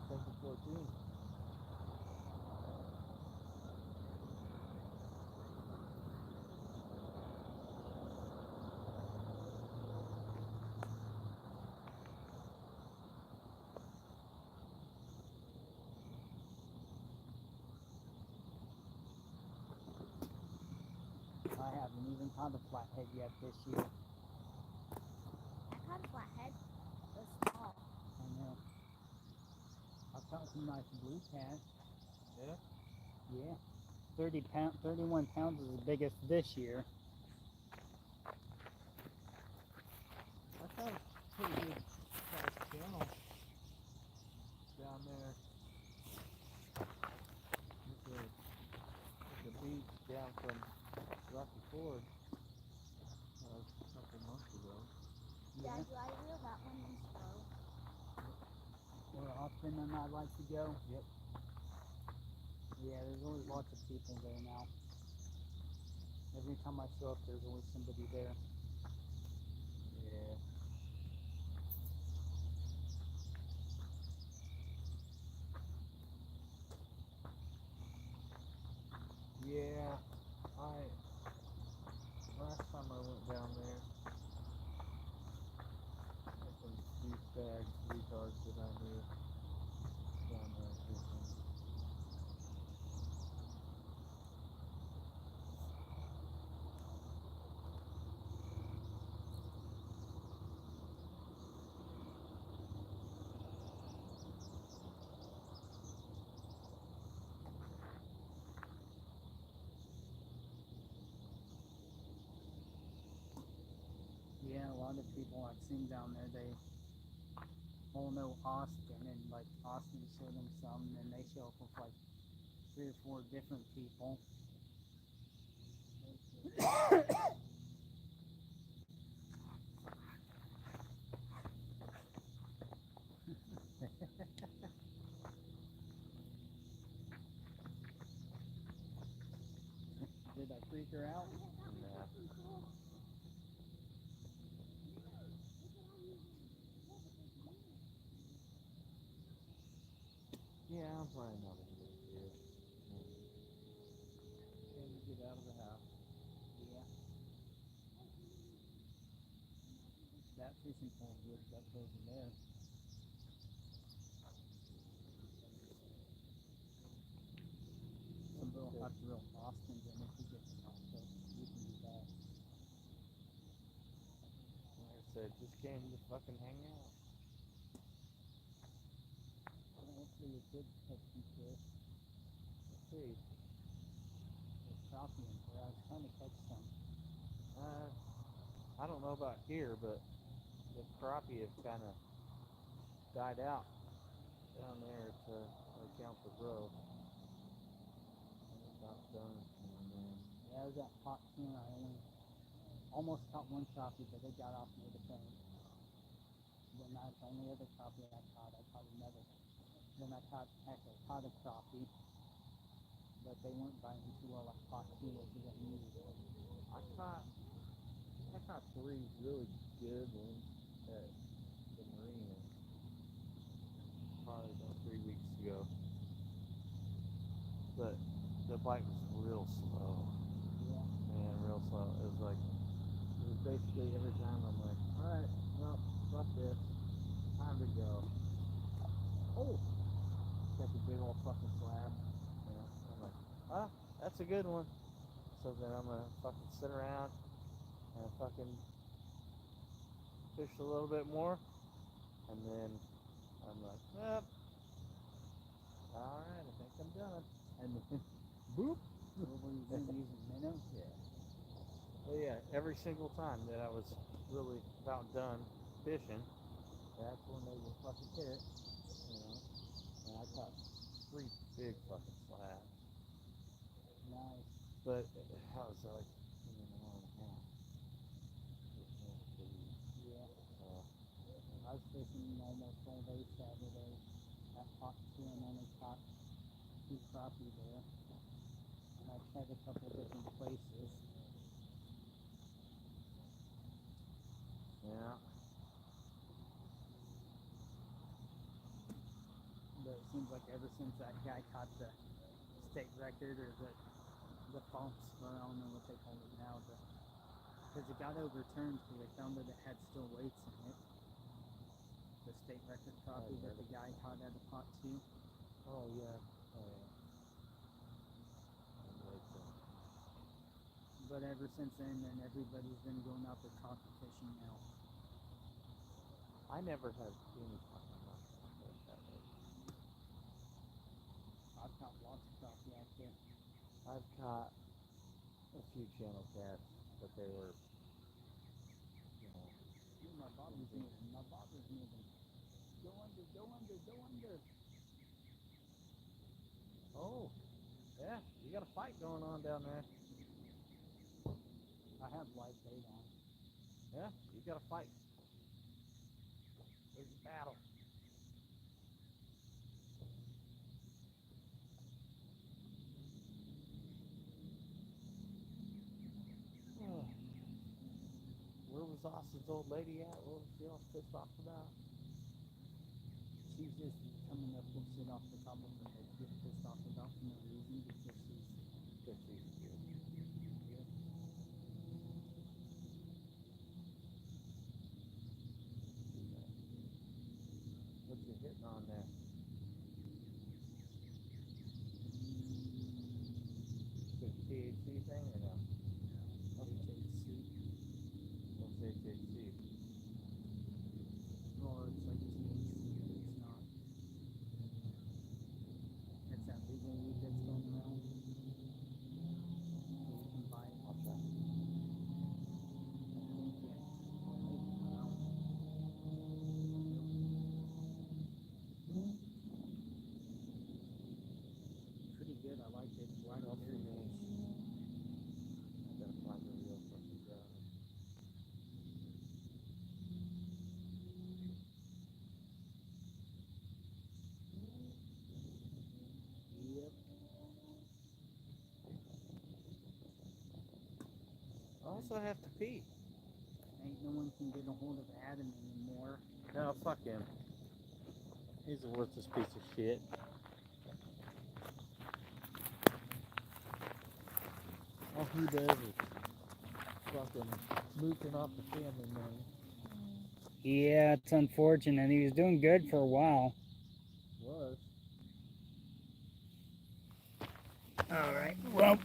Speaker 4: 2014.
Speaker 1: I haven't even caught a flathead yet this year.
Speaker 5: I had a flathead. It was small.
Speaker 1: I know. I caught some nice blue cat.
Speaker 4: Yeah.
Speaker 1: Yeah. 31 pounds is the biggest this year.
Speaker 4: from Rocky Ford a couple months ago.
Speaker 5: Yeah, do I reel that one in slow?
Speaker 1: More often than I'd like to go.
Speaker 4: Yep.
Speaker 1: Yeah, there's always lots of people there now. Every time I show up, there's always somebody there.
Speaker 4: Yeah. Yeah, last time I went down there, had some douchebag retards that I knew down there fishing.
Speaker 1: Yeah, a lot of people I've seen down there, they all know Austin, and like Austin showed them some, and they show up with like 3 or 4 different people. Did I freak her out?
Speaker 4: Nah. Yeah, I'm probably not a good fish. Can you get out of the house?
Speaker 1: Yeah. That fishing pole is up over there. Some will have to reel Austin in if he gets out, so you can do that.
Speaker 4: Like I said, just came to fucking hang out.
Speaker 1: Well, hopefully you could catch some fish.
Speaker 4: Let's see.
Speaker 1: There's crappie in here. I was trying to catch some.
Speaker 4: I don't know about here, but the crappie have kind of died out down there at Council Grove. It's not done.
Speaker 1: Yeah, I was at pot 2 and I almost caught one crappie, but it got off near the bank. Then that's the only other crappie I caught. I caught another. Then I caught a crappie, but they weren't biting too well at pot 2, which is unusual.
Speaker 4: I caught 3 really good ones at the marina probably about 3 weeks ago. But the bite was real slow.
Speaker 1: Yeah.
Speaker 4: Man, real slow. It was basically every time I'm like, alright, well, fuck this. Time to go. Oh! That's a big old fucking slab. Yeah. I'm like, that's a good one. So then I'm gonna fucking sit around and fucking fish a little bit more. And then I'm like, yep. Alright, I think I'm done. And then, boop!
Speaker 1: What were you doing, using minnows?
Speaker 4: Yeah. Well, yeah, every single time that I was really about done fishing, that's when they would fucking hit, you know. And I caught 3 big fucking slabs.
Speaker 1: Nice.
Speaker 4: But I was like, an hour and a half.
Speaker 1: Yeah. I was fishing almost all day Saturday at pot 2 and only caught 2 crappie there. And I tried a couple different places.
Speaker 4: Yeah.
Speaker 1: But it seems like ever since that guy caught the state record or the bumps, or I don't know what they call it now, because it got overturned because they found that it had still weights in it. The state record crappie that the guy caught at a pot 2.
Speaker 4: Oh, yeah. Oh, yeah. That makes sense.
Speaker 1: But ever since then everybody's been going out there crappie fishing now.
Speaker 4: I never had any fucking luck with that way.
Speaker 1: I've caught lots of crappie out there.
Speaker 4: I've caught a few channel cats, but they were, you know.
Speaker 1: Ooh, my bobber's moving. My bobber's moving. Go under, go under, go under.
Speaker 4: Oh, yeah, you got a fight going on down there.
Speaker 1: have live bait on.
Speaker 4: Yeah, you gotta fight. There's a battle. Where was Austin's old lady at? What was she all pissed off about?
Speaker 1: She's just coming up with shit off the top of her head. Get pissed off about for no reason because she's
Speaker 4: Because she's cute. What you hitting on there? The THC thing or no?
Speaker 1: HHC.
Speaker 4: What's HHC?
Speaker 1: Or it's like THC, but it's not. It's that legal weed that's going around. So you can buy it.
Speaker 4: I'll try.
Speaker 1: Pretty good. I like it. Black
Speaker 4: What else
Speaker 1: berry.
Speaker 4: we need? Gotta find the real fucking ground.
Speaker 1: Yep.
Speaker 4: I also have to pee.
Speaker 1: Ain't no one can get a hold of Adam anymore.
Speaker 4: No, fuck him. He's a worthless piece of shit. All he does is fucking mooching off the family money.
Speaker 1: Yeah, it's unfortunate. He was doing good for a while.
Speaker 4: Was.
Speaker 1: All right. Well.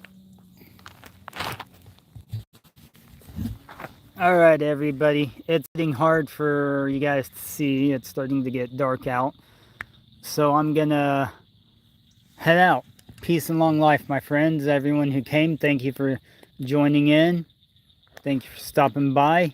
Speaker 1: All right, everybody. It's getting hard for you guys to see. It's starting to get dark out. So I'm going to head out. Peace and long life, my friends. Everyone who came, thank you for joining in. Thank you for stopping by.